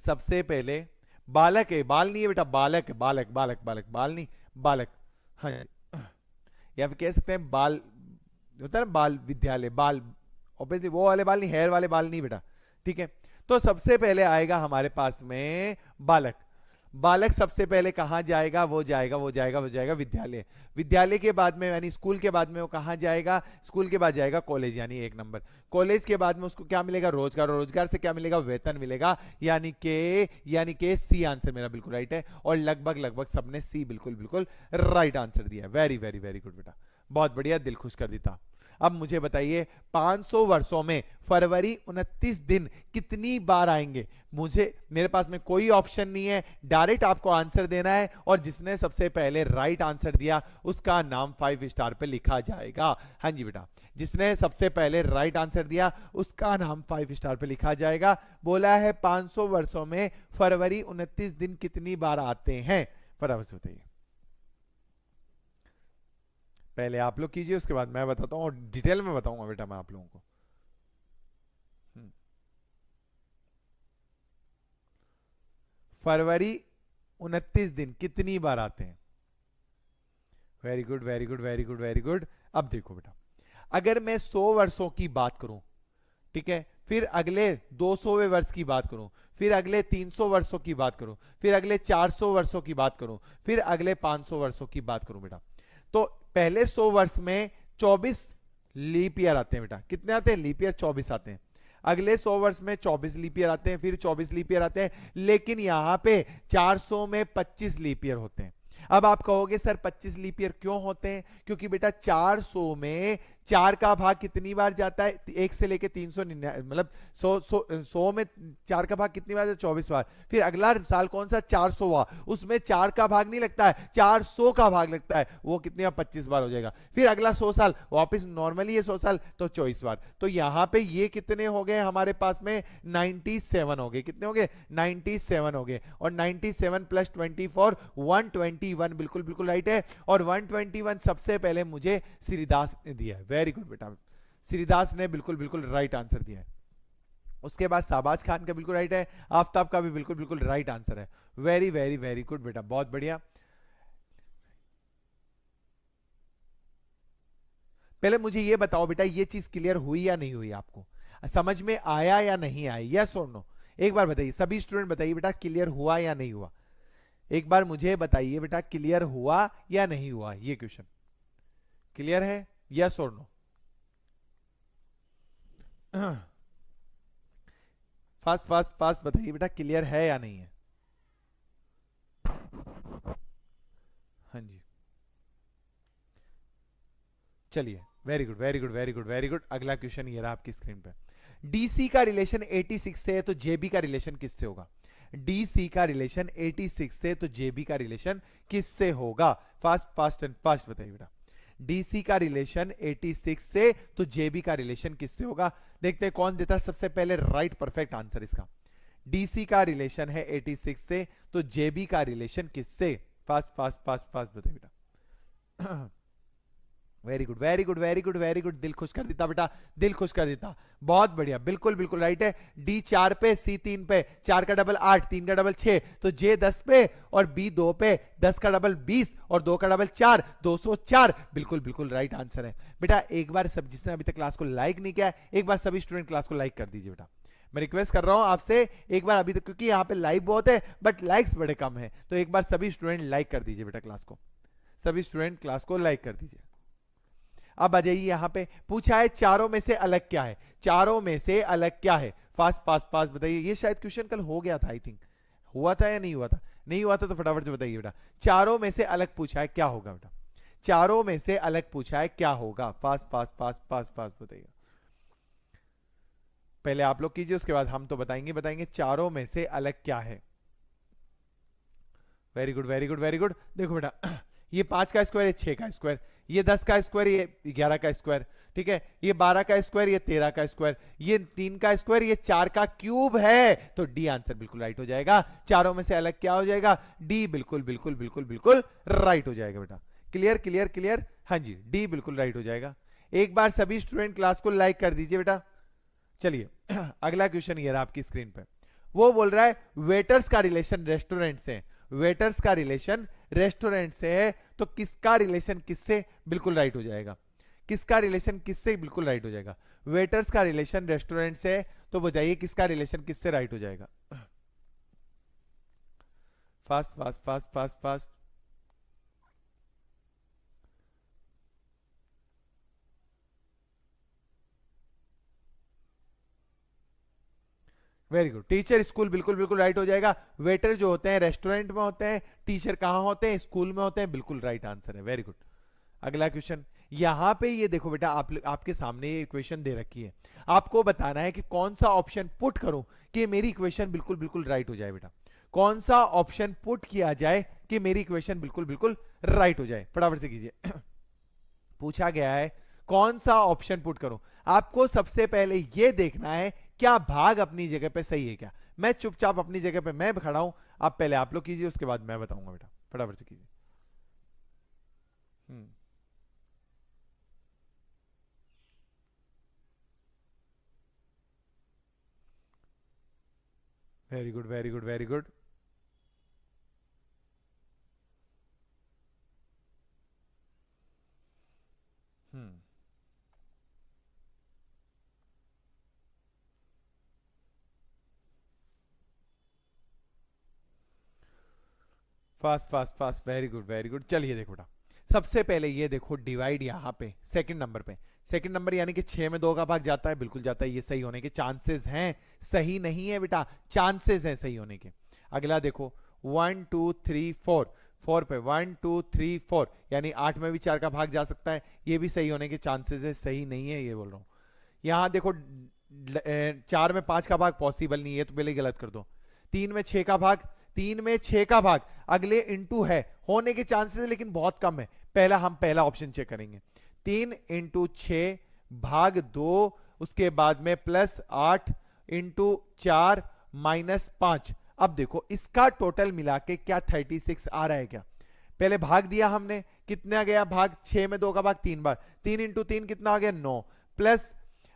सबसे पहले बालक है, बाल नहीं है बेटा, बालक है, बालक बालक बालक, बाल नहीं बालक, हाँ, या फिर कह सकते हैं बाल, होता है ना बाल विद्यालय, बाल ऑब्वियसली वो वाले बाल नहीं, हेयर वाले बाल नहीं बेटा, ठीक है। तो सबसे पहले आएगा हमारे पास में बालक। बालक सबसे पहले कहां जाएगा, वो जाएगा वो जाएगा वो जाएगा विद्यालय। विद्यालय के बाद में यानी स्कूल के बाद में वो कहां जाएगा, स्कूल के बाद जाएगा कॉलेज, यानी 1 नंबर। कॉलेज के बाद में उसको क्या मिलेगा, रोजगार, और रोजगार से क्या मिलेगा, वेतन मिलेगा, यानी के सी आंसर मेरा बिल्कुल राइट है। और लगभग लगभग सबने सी बिल्कुल बिल्कुल राइट आंसर दिया है। वेरी वेरी वेरी गुड बेटा, बहुत बढ़िया, दिल खुश कर देता। अब मुझे बताइए 500 वर्षों में फरवरी 29 दिन कितनी बार आएंगे। मेरे पास में कोई ऑप्शन नहीं है, डायरेक्ट आपको आंसर देना है, और जिसने सबसे पहले राइट आंसर दिया उसका नाम 5 स्टार पे लिखा जाएगा। हाँ जी बेटा, जिसने सबसे पहले राइट आंसर दिया उसका नाम 5 स्टार पे लिखा जाएगा। बोला है 500 वर्षों में फरवरी 29 दिन कितनी बार आते हैं, फटाफट से बताइए। पहले आप लोग कीजिए, उसके बाद मैं बताता हूं, और डिटेल में बताऊंगा बेटा मैं आप लोगों को। फरवरी 29 दिन कितनी बार आते हैं। Very good very good very good very good. अब देखो बेटा, अगर मैं 100 वर्षों की बात करूं, ठीक है, फिर अगले 200वें वर्ष की बात करूं, फिर अगले 300 वर्षों की बात करूं, फिर अगले 400 वर्षों की बात करूं, फिर अगले 500 वर्षों की बात करूं बेटा, तो पहले 100 वर्ष में 24 लीप ईयर आते हैं बेटा। कितने आते हैं, लीप ईयर 24 आते हैं। अगले 100 वर्ष में 24 लीप ईयर आते हैं, फिर 24 लीप ईयर आते हैं, लेकिन यहां पे 400 में 25 लीप ईयर होते हैं। अब आप कहोगे सर 25 लीप ईयर क्यों होते हैं, क्योंकि बेटा 400 में 4 का भाग कितनी बार जाता है, 1 से लेके 399, मतलब 100 में 4 का भाग कितनी बार, 24 बार। फिर अगला साल कौन सा, 400वां, उसमें 4 का भाग नहीं लगता है, 400 का भाग लगता है, वो कितनी बार, 25 बार हो जाएगा। फिर अगला 100 साल वापस नॉर्मली है 100 साल, तो 24 बार। तो यहां पे ये कितने हो गए हमारे पास में, 97 हो गए। कितने हो गए, 97 हो गए। और 97 प्लस 24 121 बिल्कुल बिल्कुल राइट है। और 121 सबसे पहले मुझे श्रीदास ने दिया है। वेरी गुड बेटा, श्रीदास ने बिल्कुल बिल्कुल राइट आंसर दिया है। उसके बाद शाहबाज खान का बिल्कुल राइट है, आफ्ताब का भी बिल्कुल बिल्कुल राइट आंसर है। वेरी वेरी वेरी गुड बेटा, बहुत बढ़िया। पहले मुझे ये बताओ बेटा, ये चीज क्लियर हुई या नहीं हुई, आपको समझ में आया या नहीं आया, यस और नो? एक बार बताइए, सभी स्टूडेंट बताइए बेटा, क्लियर हुआ या नहीं हुआ? एक बार मुझे बताइए बेटा, क्लियर हुआ या नहीं हुआ ये क्वेश्चन? क्लियर है, यस और नो? फास्ट फास्ट फास्ट बताइए बेटा, क्लियर है या नहीं है? हाँ जी, चलिए, very good very good very good very good. अगला क्वेश्चन ये रहा आपकी स्क्रीन पे। डीसी का रिलेशन 86 से है तो जेबी का रिलेशन किससे होगा? डीसी का रिलेशन 86 से तो जेबी का रिलेशन किससे होगा? फास्ट फास्ट एंड फास्ट बताइए बेटा। डीसी का रिलेशन 86 से तो जेबी का रिलेशन किससे होगा? देखते हैं कौन देता है सबसे पहले राइट परफेक्ट आंसर इसका। डीसी का रिलेशन है 86 से तो जेबी का रिलेशन किससे? फास्ट फास्ट फास्ट फास्ट बताइए बेटा। Very good very good very good very good, दिल खुश कर देता बेटा, दिल खुश कर देता, बहुत बढ़िया, बिल्कुल बिल्कुल राइट है। डी 4 पे, सी 3 पे, 4 का डबल 8, 3 का डबल 6, तो जे 10 पे और बी 2 पे, 10 का डबल 20 और 2 का डबल 4, 204, बिल्कुल बिल्कुल राइट आंसर है बेटा। एक बार सब जिसने अभी तक क्लास को लाइक नहीं किया, एक बार सभी स्टूडेंट क्लास को लाइक कर दीजिए बेटा। मैं रिक्वेस्ट कर रहा हूं आपसे एक बार अभी तक, क्योंकि यहाँ पे लाइव बहुत है बट लाइक्स बड़े कम है, तो एक बार सभी स्टूडेंट लाइक कर दीजिए बेटा क्लास को, सभी स्टूडेंट क्लास को लाइक कर दीजिए। अब आ जाइए, यहां पे पूछा है चारों में से अलग क्या है? चारों में से अलग क्या है? फास्ट फास्ट फास्ट बताइए। ये शायद क्वेश्चन कल हो गया था, आई थिंक हुआ था या नहीं हुआ था? नहीं हुआ था तो फटाफट से बताइए बेटा। चारों में से अलग पूछा है, क्या होगा बेटा? चारों में से अलग पूछा है, क्या होगा? Fast fast fast fast fast बताइए। पहले आप लोग कीजिए, उसके बाद हम तो बताएंगे बताएंगे चारों में से अलग क्या है। Very good very good very good. देखो बेटा, ये 5 का स्क्वायर, ये 6 का स्क्वायर, ये 10 का स्क्वायर, ये 11 का स्क्वायर, ठीक है, ये 12 का स्क्वायर, ये 13 का स्क्वायर, ये 3 का स्क्वायर, ये 4 का क्यूब है, तो डी आंसर बिल्कुल राइट हो जाएगा। चारों में से अलग क्या हो जाएगा? डी बिल्कुल बिल्कुल बिल्कुल बिल्कुल राइट हो जाएगा बेटा। क्लियर क्लियर क्लियर, हाँ जी, डी बिल्कुल राइट हो जाएगा। एक बार सभी स्टूडेंट क्लास को लाइक कर दीजिए बेटा। चलिए, अगला क्वेश्चन ये रहा आपकी स्क्रीन पे। वो बोल रहा है वेटर्स का रिलेशन रेस्टोरेंट से, वेटर्स का रिलेशन रेस्टोरेंट से है, तो किसका रिलेशन किससे बिल्कुल राइट हो जाएगा? किसका रिलेशन किससे बिल्कुल राइट हो जाएगा? वेटर्स का रिलेशन रेस्टोरेंट से है, तो बताइए किसका रिलेशन किससे राइट हो जाएगा? Fast fast fast fast fast. Very good, teacher school बिल्कुल बिल्कुल राइट हो जाएगा। वेटर जो होते हैं रेस्टोरेंट में होते हैं, टीचर कहां होते हैं? स्कूल में होते हैं, बिल्कुल राइट आंसर है, वेरी गुड। अगला क्वेश्चन यहां पे ये देखो बेटा, आपके सामने ये इक्वेशन दे रखी है, आपको बताना है कि कौन सा ऑप्शन पुट करूं कि मेरी इक्वेशन बिल्कुल बिल्कुल राइट हो जाए बेटा। कौन सा ऑप्शन पुट किया जाए कि मेरी इक्वेशन बिल्कुल बिल्कुल राइट हो जाए? फटाफट से कीजिए। पूछा गया है कौन सा ऑप्शन पुट करूं। आपको सबसे पहले यह देखना है क्या भाग अपनी जगह पे सही है क्या। मैं चुपचाप अपनी जगह पे मैं खड़ा हूं, आप पहले आप लोग कीजिए, उसके बाद मैं बताऊंगा बेटा, फटाफट से कीजिए। Very good very good very good. Fast fast fast, very good very good. चलिए देखो बेटा, सबसे पहले ये देखो डिवाइड यहां पे सेकंड नंबर पे, सेकंड नंबर यानी कि 6 में 2 का भाग जाता है, बिल्कुल जाता है, ये सही होने के चांसेस हैं, सही नहीं है बेटा, चांसेस हैं सही होने के। अगला देखो 1 2 3 4, 4 पे 1 2 3 4 यानी 8 में भी 4 का भाग जा सकता है, ये भी सही होने के चांसेस है, सही नहीं है ये बोल रहा हूं। यहां देखो 4 में 5 का भाग पॉसिबल नहीं है, तो पहले गलत कर दो। 3 में 6 का भाग, 3 में 6 का भाग अगले इंटू है, होने के चांसेस है लेकिन बहुत कम है। पहला हम पहला ऑप्शन चेक करेंगे, 3 इंटू 6 भाग 2, उसके बाद में प्लस 8 इंटू 4 माइनस 5। अब देखो इसका टोटल मिला के क्या 36 आ रहा है क्या? पहले भाग दिया हमने, कितना गया भाग? 6 में 2 का भाग 3 बार, 3 इंटू 3 कितना आ गया? 9, प्लस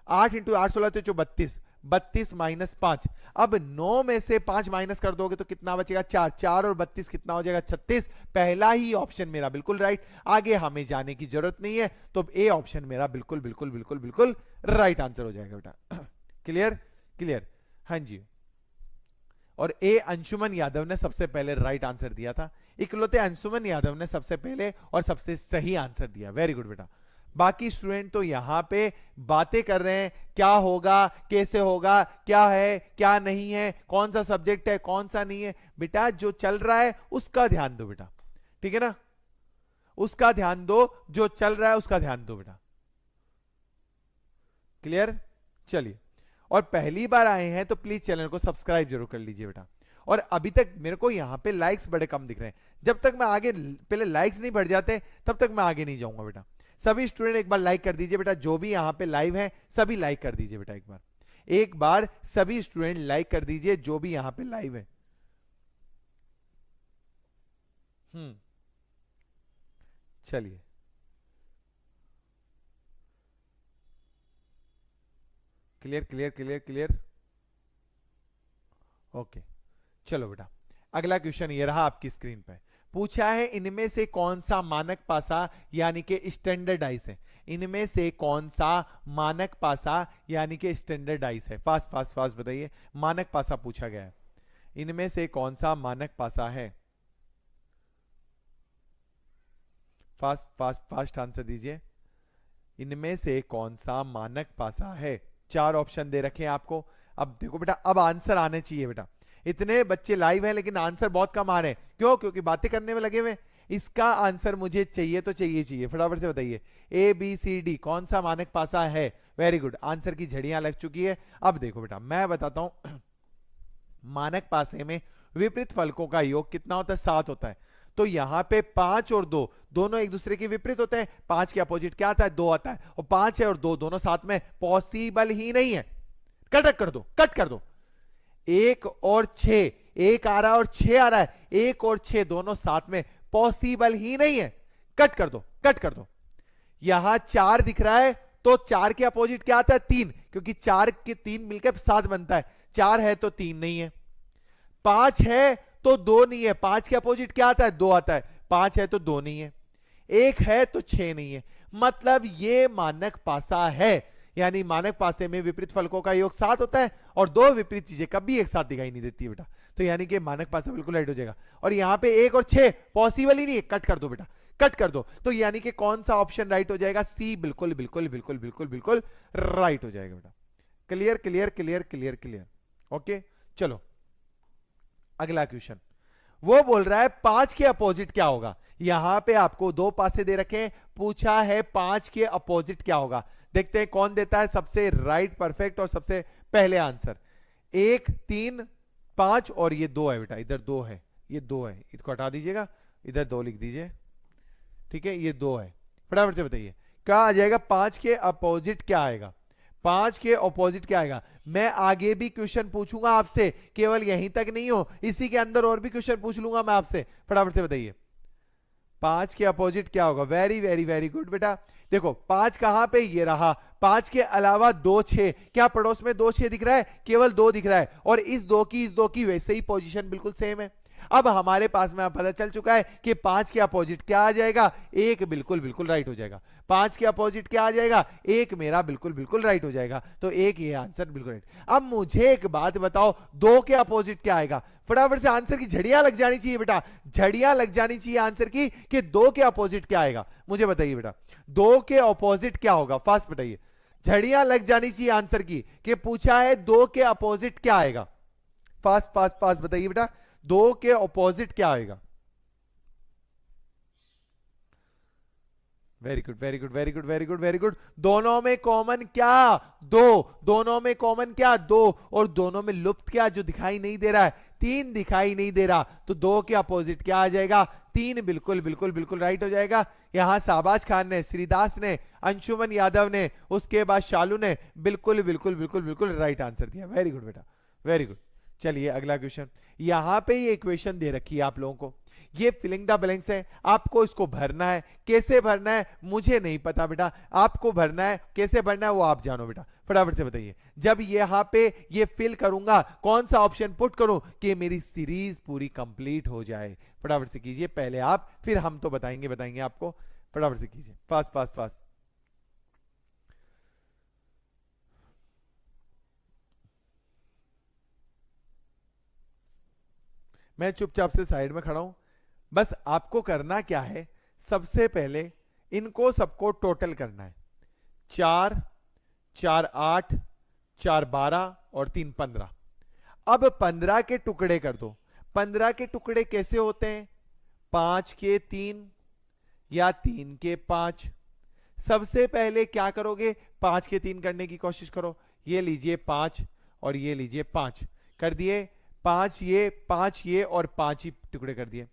8 इंटू 8 16 तो 32, 32 माइनस 5। अब 9 में से 5 माइनस कर दोगे तो कितना बचेगा? 4। 4 और 32 कितना हो जाएगा? 36। पहला ही ऑप्शन मेरा बिल्कुल राइट। आगे हमें जाने की जरूरत नहीं है, तो ए ऑप्शन मेरा बिल्कुल बिल्कुल बिल्कुल बिल्कुल राइट आंसर हो जाएगा बेटा। क्लियर? क्लियर, हाँ जी। और ए अंशुमन यादव ने सबसे पहले राइट आंसर दिया था। इकलौते अंशुमन यादव ने सबसे पहले और सबसे सही आंसर दिया। वेरी गुड बेटा। बाकी स्टूडेंट तो यहां पे बातें कर रहे हैं, क्या होगा, कैसे होगा, क्या है, क्या नहीं है, कौन सा सब्जेक्ट है, कौन सा नहीं है। बेटा जो चल रहा है उसका ध्यान दो बेटा, ठीक है ना, उसका ध्यान दो, जो चल रहा है उसका ध्यान दो बेटा। क्लियर? चलिए, और पहली बार आए हैं तो प्लीज चैनल को सब्सक्राइब जरूर कर लीजिए बेटा। और अभी तक मेरे को यहां पे लाइक्स बड़े कम दिख रहे हैं, जब तक मैं आगे, पहले लाइक्स नहीं बढ़ जाते तब तक मैं आगे नहीं जाऊंगा बेटा। सभी स्टूडेंट एक बार लाइक कर दीजिए बेटा, जो भी यहां पे लाइव है सभी लाइक कर दीजिए बेटा। एक बार सभी स्टूडेंट लाइक कर दीजिए जो भी यहां पे लाइव है। चलिए, clear clear clear clear, okay. चलो बेटा, अगला क्वेश्चन ये रहा आपकी स्क्रीन पे। पूछा है इनमें से कौन सा मानक पासा यानी कि स्टैंडर्डाइज है। इनमें से कौन सा मानक पासा यानी कि स्टैंडर्डाइज है? फास्ट फास्ट फास्ट बताइए। मानक पासा पूछा गया है, इनमें से कौन सा मानक पासा है? फास्ट फास्ट फास्ट आंसर दीजिए। इनमें से कौन सा मानक पासा है? 4 ऑप्शन दे रखे हैं आपको। अब देखो बेटा, अब आंसर आने चाहिए बेटा। इतने बच्चे लाइव हैं लेकिन आंसर बहुत कम आ रहे हैं, क्यों? क्योंकि बातें करने में लगे हुए। इसका आंसर मुझे चाहिए तो चाहिए, फटाफट से बताइए। ए बी सी डी कौन सा मानक पासा है? वेरी गुड, आंसर की झड़ियां लग चुकी है। अब देखो बेटा, मैं बताता हूं। मानक पासे में विपरीत फलकों का योग कितना होता है? 7 होता है। तो यहां पे 5 और 2 दोनों एक दूसरे के विपरीत होते हैं। 5 के अपोजिट क्या आता है? 2 आता है। और 5 है और 2 दोनों साथ में पॉसिबल ही नहीं है। कट कर दो, कट कर दो। 1 और 6, 1 आ रहा है और 6 आ रहा है, 1 और 6 दोनों साथ में पॉसिबल ही नहीं है। कट कर दो, कट कर दो। यहां 4 दिख रहा है तो 4 के अपोजिट क्या आता है? 3, क्योंकि 4 के 3 मिलकर 7 बनता है। 4 है तो 3 नहीं है। 5 है तो 2 नहीं है। 5 के अपोजिट क्या आता है? 2 आता है। 5 है तो 2 नहीं है। 1 है तो 6 नहीं है। मतलब ये मानक पासा है। यानी मानक पासे में विपरीत फलकों का योग 7 होता है और 2 विपरीत चीजें कभी एक साथ दिखाई नहीं देती है बेटा। तो यानी कि मानक पासा बिल्कुल राइट हो जाएगा। और यहां पे 1 और 6 पॉसिबल ही नहीं है। कट कर दो बेटा, कट कर दो। तो यानी कि कौन सा ऑप्शन राइट हो जाएगा? सी बिल्कुल बिल्कुल बिल्कुल बिल्कुल बिल्कुल राइट हो जाएगा बेटा। Clear clear clear clear clear, okay. चलो अगला क्वेश्चन, वो बोल रहा है 5 के अपोजिट क्या होगा। यहां पे आपको 2 पासे दे रखे हैं, पूछा है 5 के अपोजिट क्या होगा। देखते हैं कौन देता है सबसे राइट, परफेक्ट और सबसे पहले आंसर। 1 3 5 और ये 2 है बेटा। इधर 2 है, ये 2 है, इसको हटा दीजिएगा, इधर 2 लिख दीजिए, ठीक है। ये 2 है। फटाफट से बताइए क्या आ जाएगा? 5 के अपोजिट क्या आएगा? 5 के अपोजिट क्या आएगा? मैं आगे भी क्वेश्चन पूछूंगा आपसे, केवल यहीं तक नहीं हो, इसी के अंदर और भी क्वेश्चन पूछ लूंगा मैं आपसे। फटाफट से बताइए 5 के अपोजिट क्या होगा? वेरी वेरी वेरी गुड बेटा। देखो 5 कहां पे? ये रहा। 5 के अलावा 2 6, क्या पड़ोस में 2 6 दिख रहा है? केवल 2 दिख रहा है। और इस 2 की वैसे ही पोजीशन बिल्कुल सेम है। अब हमारे पास में पता चल चुका है कि 5 के अपोजिट क्या आ जाएगा? 1 बिल्कुल बिल्कुल राइट हो जाएगा। 5 के अपोजिट क्या आ जाएगा? 1 मेरा बिल्कुल बिल्कुल राइट हो जाएगा। तो 1 ये आंसर बिल्कुल राइट। अब मुझे एक बात बताओ, 2 के अपोजिट क्या आएगा? फटाफट से आंसर की झड़ियां लग जानी चाहिए बेटा, झड़ियां लग जानी चाहिए आंसर की कि 2 के अपोजिट क्या आएगा। मुझे बताइए बेटा 2 के अपोजिट क्या होगा? फास्ट बताइए, झड़ियां लग जानी चाहिए आंसर की कि पूछा है 2 के अपोजिट क्या आएगा। फास्ट फास्ट फास्ट बताइए बेटा 2 के अपोजिट क्या आएगा? Very good very good very good very good very good. दोनों में कॉमन क्या? 2। दोनों में कॉमन क्या? 2। और दोनों में लुप्त क्या जो दिखाई नहीं दे रहा है? 3 दिखाई नहीं दे रहा। तो 2 के अपोजिट क्या आ जाएगा? 3 बिल्कुल बिल्कुल बिल्कुल राइट हो जाएगा। यहां शाहबाज खान ने, श्रीदास ने, अंशुमन यादव ने, उसके बाद शालू ने बिल्कुल बिल्कुल बिल्कुल बिल्कुल राइट आंसर दिया। वेरी गुड बेटा, वेरी गुड। चलिए अगला क्वेश्चन। यहां पे ये इक्वेशन दे रखी है आप लोगों को। ये फिलिंग द ब्लैंक्स है, आपको इसको भरना है। कैसे भरना है मुझे नहीं पता बेटा, आपको भरना है, कैसे भरना है वो आप जानो बेटा, फटाफट से बताइए। जब यहां पे ये फिल करूंगा कौन सा ऑप्शन पुट करूं कि मेरी सीरीज पूरी कंप्लीट हो जाए? फटाफट से कीजिए, पहले आप फिर हम तो बताएंगे आपको। फटाफट से कीजिए, फास्ट फास्ट फास्ट। मैं चुपचाप से साइड में खड़ा हूं। बस आपको करना क्या है, सबसे पहले इनको सबको टोटल करना है। 4 4 8 4 12 और 3 15। अब 15 के टुकड़े कर दो। 15 के टुकड़े कैसे होते हैं? 5 के 3 या 3 के 5। सबसे पहले क्या करोगे, 5 के 3 करने की कोशिश करो। ये लीजिए 5 और ये लीजिए 5, कर दिए। 5 ये और 5 ही टुकड़े कर दिए।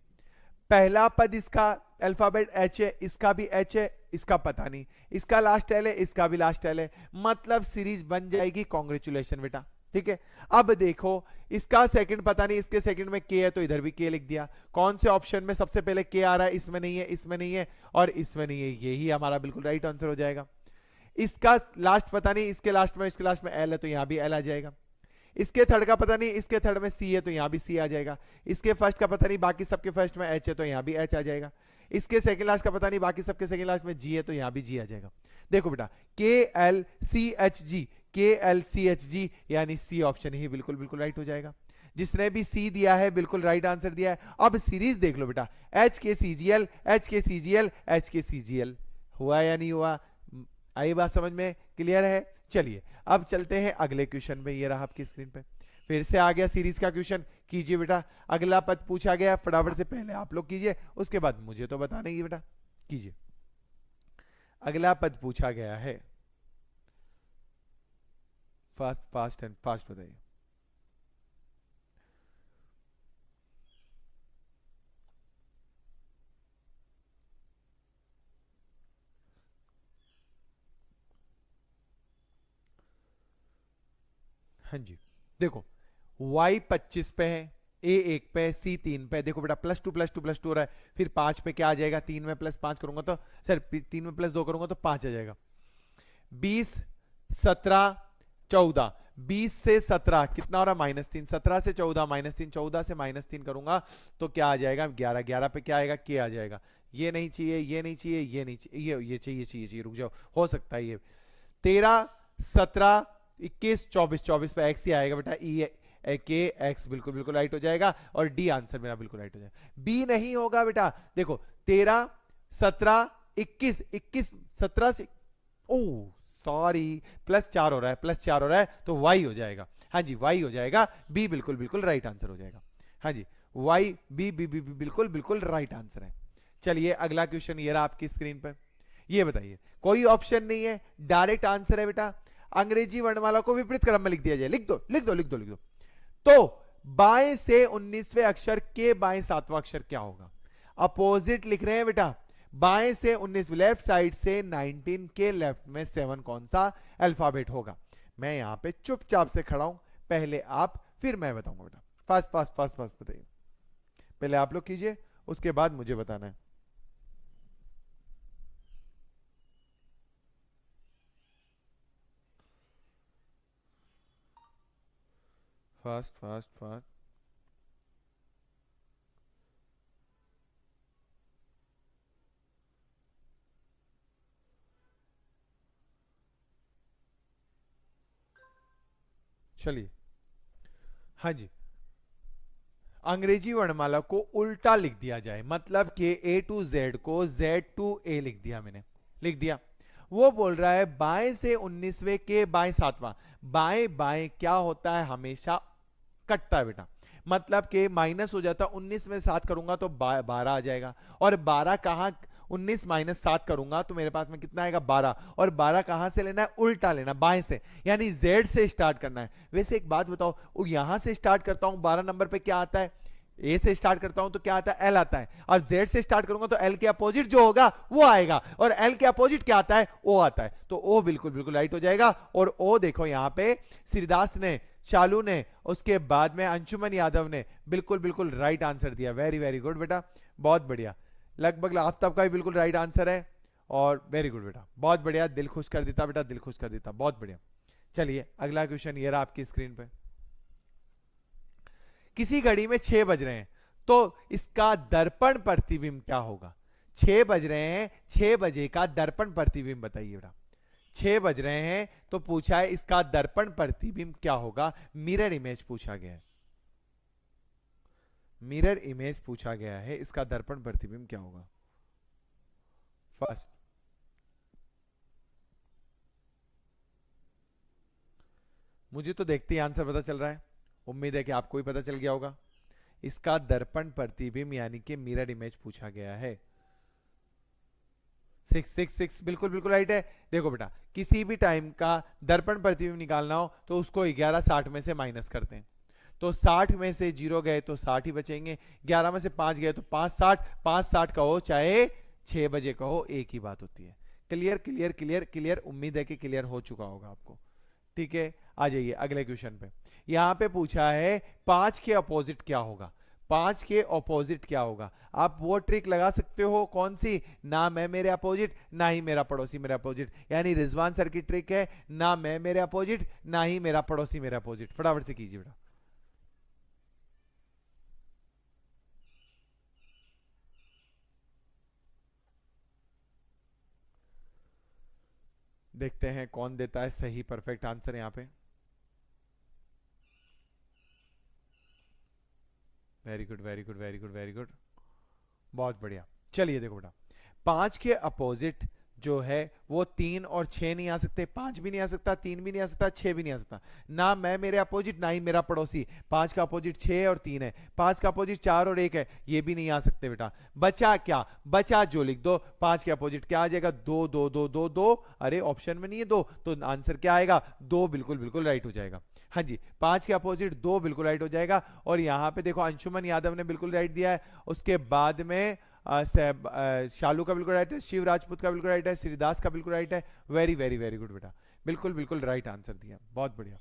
पहला पद इसका अल्फाबेट एच है, इसका भी एच है, इसका पता नहीं, इसका लास्ट एल है, इसका भी लास्ट एल है, मतलब सीरीज बन जाएगी। कॉन्ग्रेचुलेशन बेटा, ठीक है। अब देखो इसका सेकंड पता नहीं, इसके सेकंड में के है तो इधर भी के लिख दिया। कौन से ऑप्शन में सबसे पहले के आ रहा है? इसमें नहीं है, इसमें नहीं है और इसमें नहीं है, यही हमारा बिल्कुल राइट आंसर हो जाएगा। इसका लास्ट पता नहीं, इसके लास्ट में एल है तो यहां भी एल आ जाएगा। इसके थर्ड का पता नहीं, इसके थर्ड में सी है तो यहां भी सी आ जाएगा। इसके फर्स्ट का पता नहीं, बाकी सबके फर्स्ट में एच है तो यहां भी एच आ जाएगा। इसके सेकंड लास्ट का पता नहीं, बाकी सबके सेकंड लास्ट में जी है तो यहां भी जी आ जाएगा। देखो बेटा, के एल सी एच जी, के एल सी एच जी, यानी सी ऑप्शन ही बिल्कुल बिल्कुल राइट हो जाएगा। जिसने भी सी दिया है बिल्कुल राइट आंसर दिया है। अब सीरीज देख लो बेटा, एच के सी जी एल, एच के सी जी एल, एच के सी जी एल, हुआ या नहीं हुआ? आई बात समझ में? क्लियर है? चलिए अब चलते हैं अगले क्वेश्चन में। ये रहा आपकी स्क्रीन पे, फिर से आ गया सीरीज का क्वेश्चन। कीजिए बेटा, अगला पद पूछा गया, फटाफट से पहले आप लोग कीजिए, उसके बाद मुझे तो बताना ही बेटा। कीजिए, अगला पद पूछा गया है, फास्ट फास्ट एंड फास्ट बताइए। हाँ जी, देखो y 25 पे है, a 1 पे है, c 3 पे है। देखो बेटा +2 +2 +2 हो रहा है, फिर 5 पे क्या आ जाएगा? 3 में +5 करूंगा तो सर 3 में +2 करूंगा तो 5 आ जाएगा। 20 17 14, 20 से 17 कितना हो रहा है? -3। 17 से 14 -3, 14 से -3 करूंगा तो क्या आ जाएगा? 11। 11 पे क्या आएगा? के आ जाएगा। ये नहीं चाहिए, ये नहीं चाहिए, ये नहीं चाहिए, ये चाहिए। रुक जाओ, हो सकता है ये 13 17 21 24, 24 पे एक्स ही आएगा बेटा। ई के एक्स बिल्कुल बिल्कुल राइट हो जाएगा और डी आंसर मेरा बिल्कुल राइट हो जाएगा। बी नहीं होगा बेटा। देखो 13 17 21 21 17 से, ओ सॉरी, +4 हो रहा है, +4 हो रहा है तो वाई हो जाएगा। हाँ जी, वाई हो जाएगा। बी बिल्कुल बिल्कुल राइट आंसर हो जाएगा। हाँ जी, वाई बी बी बी बिल्कुल बिल्कुल राइट आंसर है। चलिए अगला क्वेश्चन ये रहा आपकी स्क्रीन पर। ये बताइए, कोई ऑप्शन नहीं है, डायरेक्ट आंसर है बेटा। अंग्रेजी वर्णमाला को विपरीत क्रम में लिख दिया जाए। लिख दो लिख दो लिख दो लिख दो। तो बाएं से 19वें अक्षर के बाएं 7वां अक्षर क्या होगा? अपोजिट लिख रहे हैं बेटा। बाएं से 19, लेफ्ट साइड से 19 के लेफ्ट में 7 कौन सा अल्फाबेट होगा? मैं यहां पे चुपचाप से खड़ा हूं, पहले आप फिर मैं बताऊंगा बेटा। फास्ट फास्ट फास्ट फास्ट बताइए, पहले आप लोग कीजिए, उसके बाद मुझे बताना है। Fast fast fast. चलिए, हाँ जी, अंग्रेजी वर्णमाला को उल्टा लिख दिया जाए, मतलब कि A to Z को Z to A लिख दिया मैंने, लिख दिया। वो बोल रहा है बाएं से 19वें के बाएं 7वां। बाएं बाएं क्या होता है? हमेशा कटता है बेटा, मतलब कि माइनस हो जाता है। 19 में 7 करूंगा तो 12 आ जाएगा, और 12 कहां? 19 - 7 करूंगा तो मेरे पास में कितना आएगा? 12। और 12 कहां से लेना है? उल्टा लेना, बाएं से, यानी Z से स्टार्ट करना है। वैसे एक बात बताओ, यहां से स्टार्ट करता हूं 12 नंबर पे क्या आता है? ए से स्टार्ट करता हूं तो क्या आता है? एल आता है। और जेड से स्टार्ट करूंगा तो एल के अपोजिट जो होगा वो आएगा, और एल के अपोजिट क्या आता है? ओ आता है। तो ओ बिल्कुल बिल्कुल राइट हो जाएगा। और ओ देखो यहां पे श्रीदास ने, शालू ने, उसके बाद में अंशुमन यादव ने बिल्कुल बिल्कुल राइट आंसर दिया। वेरी वेरी गुड बेटा, बहुत बढ़िया, लगभग आफ्ताब का भी बिल्कुल राइट आंसर है। और वेरी गुड बेटा, बहुत बढ़िया, दिल खुश कर देता बेटा, दिल खुश कर देता, बहुत बढ़िया। चलिए अगला क्वेश्चन ये रहा आपकी स्क्रीन पे। किसी घड़ी में 6 बज रहे हैं, तो इसका दर्पण प्रतिबिंब क्या होगा? 6 बज रहे हैं, 6 बजे का दर्पण प्रतिबिंब बताइए बेटा। 6 बज रहे हैं तो पूछा है इसका दर्पण प्रतिबिंब क्या होगा? मिरर इमेज पूछा गया है, मिरर इमेज पूछा गया है, इसका दर्पण प्रतिबिंब क्या होगा? फर्स्ट, मुझे तो देखते ही आंसर पता चल रहा है, उम्मीद है कि आपको भी पता चल गया होगा। इसका दर्पण प्रतिबिंब यानी कि मिरर इमेज पूछा गया है। 666 बिल्कुल बिल्कुल राइट है। देखो बेटा, किसी भी टाइम का दर्पण प्रतिबिंब निकालना हो तो उसको 1160 में से माइनस करते हैं, तो 60 में से 0 गए तो 60 ही बचेंगे, 11 में से 5 गए तो 560, 560 कहो चाहे 6 बजे कहो, एक ही बात होती है। क्लियर क्लियर क्लियर क्लियर, उम्मीद है कि क्लियर हो चुका होगा आपको। ठीक है, आ जाइए अगले क्वेश्चन पे। यहां पे पूछा है 5 के अपोजिट क्या होगा? 5 के अपोजिट क्या होगा? आप वो ट्रिक लगा सकते हो, कौन सी? ना मैं मेरे अपोजिट, ना ही मेरा पड़ोसी मेरे अपोजिट, यानी रिजवान सर की ट्रिक है, ना मैं मेरे अपोजिट, ना ही मेरा पड़ोसी मेरे अपोजिट। फटाफट से कीजिए बेटा। देखते हैं कौन देता है सही परफेक्ट आंसर यहां पे। Very good very good very good very good, बहुत बढ़िया। चलिए देखो बेटा, 5 के अपोजिट जो है वो 3 और 6 नहीं आ सकते, 5 भी नहीं आ सकता, 3 भी नहीं आ सकता, 6 भी नहीं आ सकता। ना मैं मेरे अपोजिट, ना ही मेरा पड़ोसी। 5 का अपोजिट 6 और 3 है, 5 का अपोजिट 4 और 1 है, ये भी नहीं आ सकते बेटा। बचा क्या? बचा जो लिख दो, 5 के अपोजिट क्या आ जाएगा? 2 2 2 2 2। अरे ऑप्शन में नहीं है 2, तो आंसर क्या आएगा? 2 बिल्कुल बिल्कुल राइट हो जाएगा। हाँ जी, 5 के अपोजिट 2 बिल्कुल राइट हो जाएगा। और यहां पे देखो अंशुमन यादव ने बिल्कुल राइट दिया है, उसके बाद में शालू का बिल्कुल राइट है, शिव राजपूत का बिल्कुल राइट है, श्रीदास का बिल्कुल राइट है। वेरी वेरी वेरी गुड बेटा, बिल्कुल बिल्कुल राइट आंसर दिया, बहुत बढ़िया।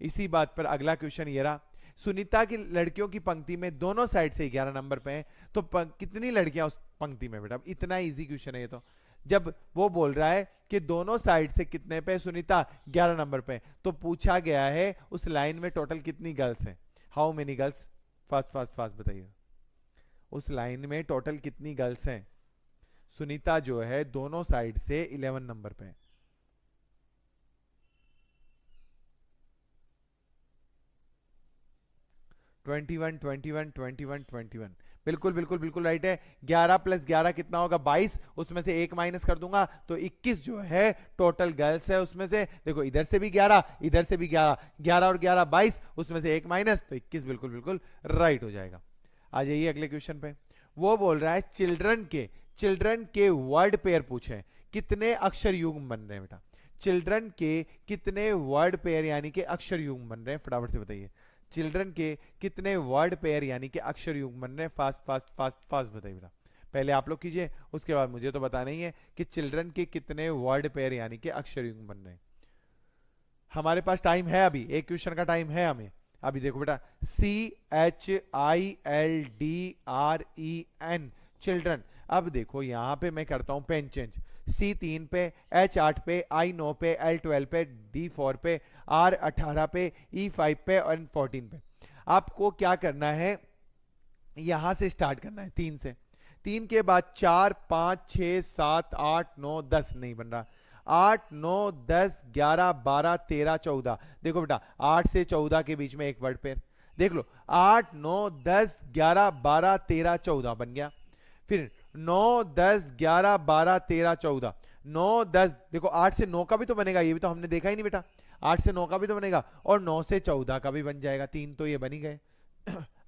इसी बात पर अगला क्वेश्चन ये रहा। सुनीता की लड़कियों की पंक्ति में दोनों साइड से 11 नंबर पे हैं, तो कितनी लड़कियां उस पंक्ति में? बेटा इतना इजी क्वेश्चन है ये तो। जब वो बोल रहा है कि दोनों साइड से कितने पे सुनीता? 11 नंबर पे, तो पूछा गया है उस लाइन में टोटल कितनी गर्ल्स हैं? How many girls? Fast fast fast बताइए, उस लाइन में टोटल कितनी गर्ल्स हैं? सुनीता जो है दोनों साइड से 11 नंबर पे है। ट्वेंटी वन 21 21 21, बिल्कुल बिल्कुल बिल्कुल राइट है। 11 प्लस 11 कितना होगा? 22, उसमें से 1 माइनस कर दूंगा तो 21 जो है टोटल गर्ल्स है। उसमें से देखो इधर से भी 11, इधर से भी 11, 11 और 11 22, उसमें से 1 माइनस तो 21 बिल्कुल बिल्कुल राइट हो जाएगा। आ जाइए अगले क्वेश्चन पे। वो बोल रहा है चिल्ड्रन के वर्ड पेयर पूछे, कितने अक्षर युग्म बन रहे हैं बेटा? चिल्ड्रन के कितने वर्ड पेयर यानी कि अक्षर युग्म बन रहे हैं? फटाफट से बताइए, चिल्ड्रन के कितने वर्ड पेयर यानी कि अक्षर युग्म बन रहे हैं? फास्ट फास्ट फास्ट फास्ट बताइए बेटा, पहले आप लोग कीजिए, उसके बाद मुझे तो बताना ही है कि चिल्ड्रन के कितने वर्ड पेयर यानी कि अक्षर युग्म बन रहे हैं। हमारे पास टाइम है, अभी एक क्वेश्चन का टाइम है हमें। अभी देखो बेटा, CHILDREN चिल्ड्रन। अब देखो यहां पे मैं करता हूं पेन चेंज, C3 पे, H8 पे, I9 पे, L12 पे, D4 पे, R18 पे, E5 पे और N14 पे। आपको क्या करना है, यहां से स्टार्ट करना है 3 से। 3 के बाद 4 5 6 7 8 9 10 नहीं बन रहा, 8 9 10 11 12 13 14। देखो बेटा 8 से 14 के बीच में एक वर्ड पेयर देख लो, 8 9 10 11 12 13 14 बन गया। फिर 9 10 11 12 13 14, 9 10, देखो 8 से 9 का भी तो बनेगा, ये भी तो हमने देखा ही नहीं बेटा, 8 से 9 का भी तो बनेगा और 9 से 14 का भी बन जाएगा, 3 तो ये बन ही गए।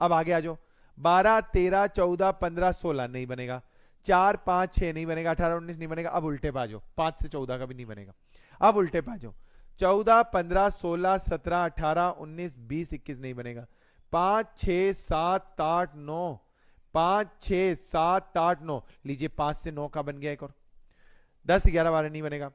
अब आगे आ जाओ, 12 13 14 15 16 नहीं बनेगा, 4 5 6 नहीं बनेगा, 18 19 नहीं बनेगा। अब उल्टे पे आ जाओ, 5 से 14 का भी नहीं बनेगा। अब उल्टे पे आ जाओ, 14 15 16 17 18 19 20 21 नहीं बनेगा, 5 6 7 8 9, 5 6 7 8 9, लीजिए 5 से 9 का बन गया एक और, 10 11 12 नहीं बनेगा,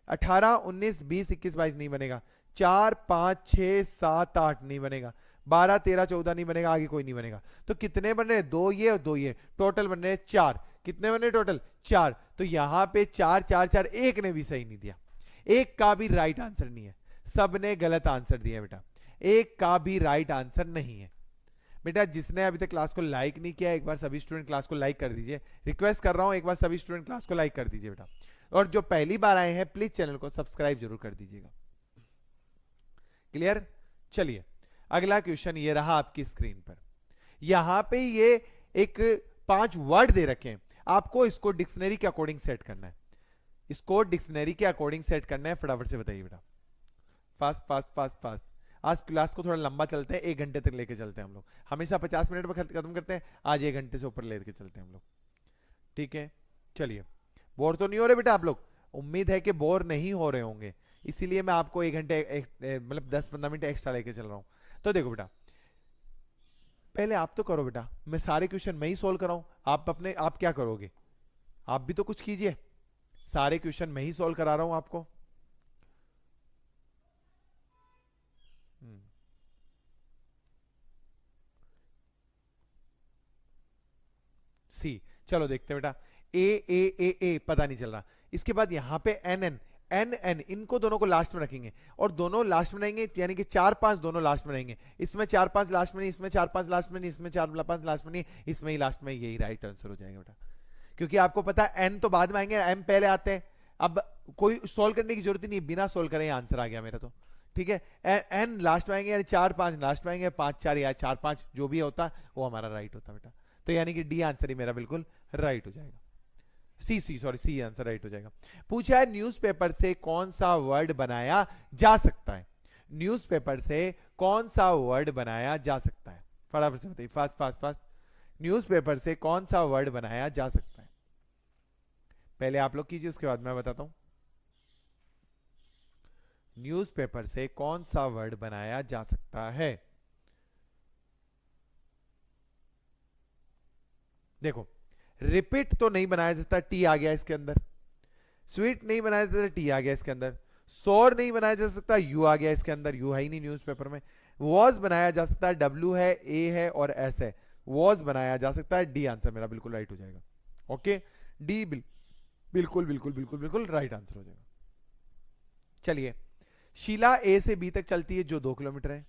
18 19 20 21 22 नहीं बनेगा, 4 5 6 7 8 नहीं बनेगा, 12 13 14 नहीं बनेगा, आगे कोई नहीं बनेगा। तो कितने बन रहे? 2 ये और 2 ये, टोटल बन रहे 4। कितने बन रहे टोटल? 4। तो यहां पे 4 4 4, एक ने भी सही नहीं दिया, एक का भी राइट आंसर नहीं है, सबने गलत आंसर दिया बेटा, एक का भी राइट आंसर नहीं है। बेटा जिसने अभी तक क्लास को लाइक नहीं किया, एक बार सभी स्टूडेंट क्लास को लाइक कर दीजिए, रिक्वेस्ट कर रहा हूं, एक बार सभी स्टूडेंट क्लास को लाइक कर दीजिए बेटा। और जो पहली बार आए हैं प्लीज चैनल को सब्सक्राइब जरूर कर दीजिएगा। क्लियर? चलिए अगला क्वेश्चन ये रहा आपकी स्क्रीन पर। यहां पे ये एक 5 वर्ड दे रखे हैं, आपको इसको डिक्शनरी के अकॉर्डिंग सेट करना है, इसको डिक्शनरी के अकॉर्डिंग सेट करना है। फटाफट से बताइए बेटा, फास्ट फास्ट फास्ट फास्ट। आज क्लास को थोड़ा लंबा चलते हैं, 1 घंटे तक लेके चलते हैं हम लोग, हमेशा 50 मिनट पर खत्म करते हैं, आज 1 घंटे से ऊपर लेके चलते हैं हम लोग, ठीक है? चलिए, बोर तो नहीं हो रहे बेटा आप लोग? उम्मीद है कि बोर नहीं हो रहे होंगे, इसीलिए मैं आपको 1 घंटे मतलब 10-15 मिनट एक्स्ट्रा लेके चल रहा हूं। तो देखो बेटा, पहले आप तो करो बेटा, मैं सारे क्वेश्चन मैं ही सोल्व कराऊं, आप क्या करोगे? आप भी तो कुछ कीजिए, सारे क्वेश्चन मैं ही सोल्व करा रहा हूं आपको। सी, चलो देखते हैं बेटा। ए पता नहीं चल रहा, इसके बाद यहां पे एन इनको दोनों को लास्ट में रखेंगे, और दोनों लास्ट में रहेंगे, यानी कि 4 5 दोनों लास्ट में रहेंगे। इसमें 4 5 लास्ट में नहीं, इसमें 4 5 लास्ट में नहीं, इसमें 4 5 लास्ट में नहीं, इसमें ही लास्ट में, यही राइट आंसर हो जाएगा बेटा। क्योंकि आपको पता है एन तो बाद में आएंगे, एम पहले आते हैं। अब कोई सोल्व करने की जरूरत ही नहीं, बिना सोल्व करे आंसर आ गया मेरा तो, ठीक है? एन लास्ट में आएंगे, यानी 4 5 लास्ट में आएंगे, 5 4 या 4 5 जो भी होता वो हमारा राइट होता बेटा। तो यानी कि डी आंसर ही मेरा बिल्कुल राइट हो जाएगा, सी आंसर राइट हो जाएगा। पूछा है न्यूज़पेपर से कौन सा वर्ड बनाया जा सकता है? न्यूज़पेपर से कौन सा वर्ड बनाया जा सकता है? फटाफट से बताइए, फास्ट फास्ट फास्ट। न्यूज़पेपर से कौन सा वर्ड बनाया जा सकता है? पहले आप लोग कीजिए, उसके बाद मैं बताता हूं। न्यूज़पेपर से कौन सा वर्ड बनाया जा सकता है? देखो, रिपीट तो नहीं बनाया जाता, टी आ गया इसके अंदर। स्वीट नहीं बनाया जाता, टी आ गया इसके अंदर। सोर नहीं बनाया जा सकता, यू आ गया इसके अंदर, यू है ही नहीं न्यूज़पेपर में। वॉज बनाया जा सकता है, डब्ल्यू है, ए है और एस है, वॉज बनाया जा सकता है। डी आंसर मेरा बिल्कुल राइट हो जाएगा। ओके, डी बिल्कुल बिल्कुल बिल्कुल बिल्कुल राइट आंसर हो जाएगा। चलिए, शीला ए से बी तक चलती है जो 2 किलोमीटर है,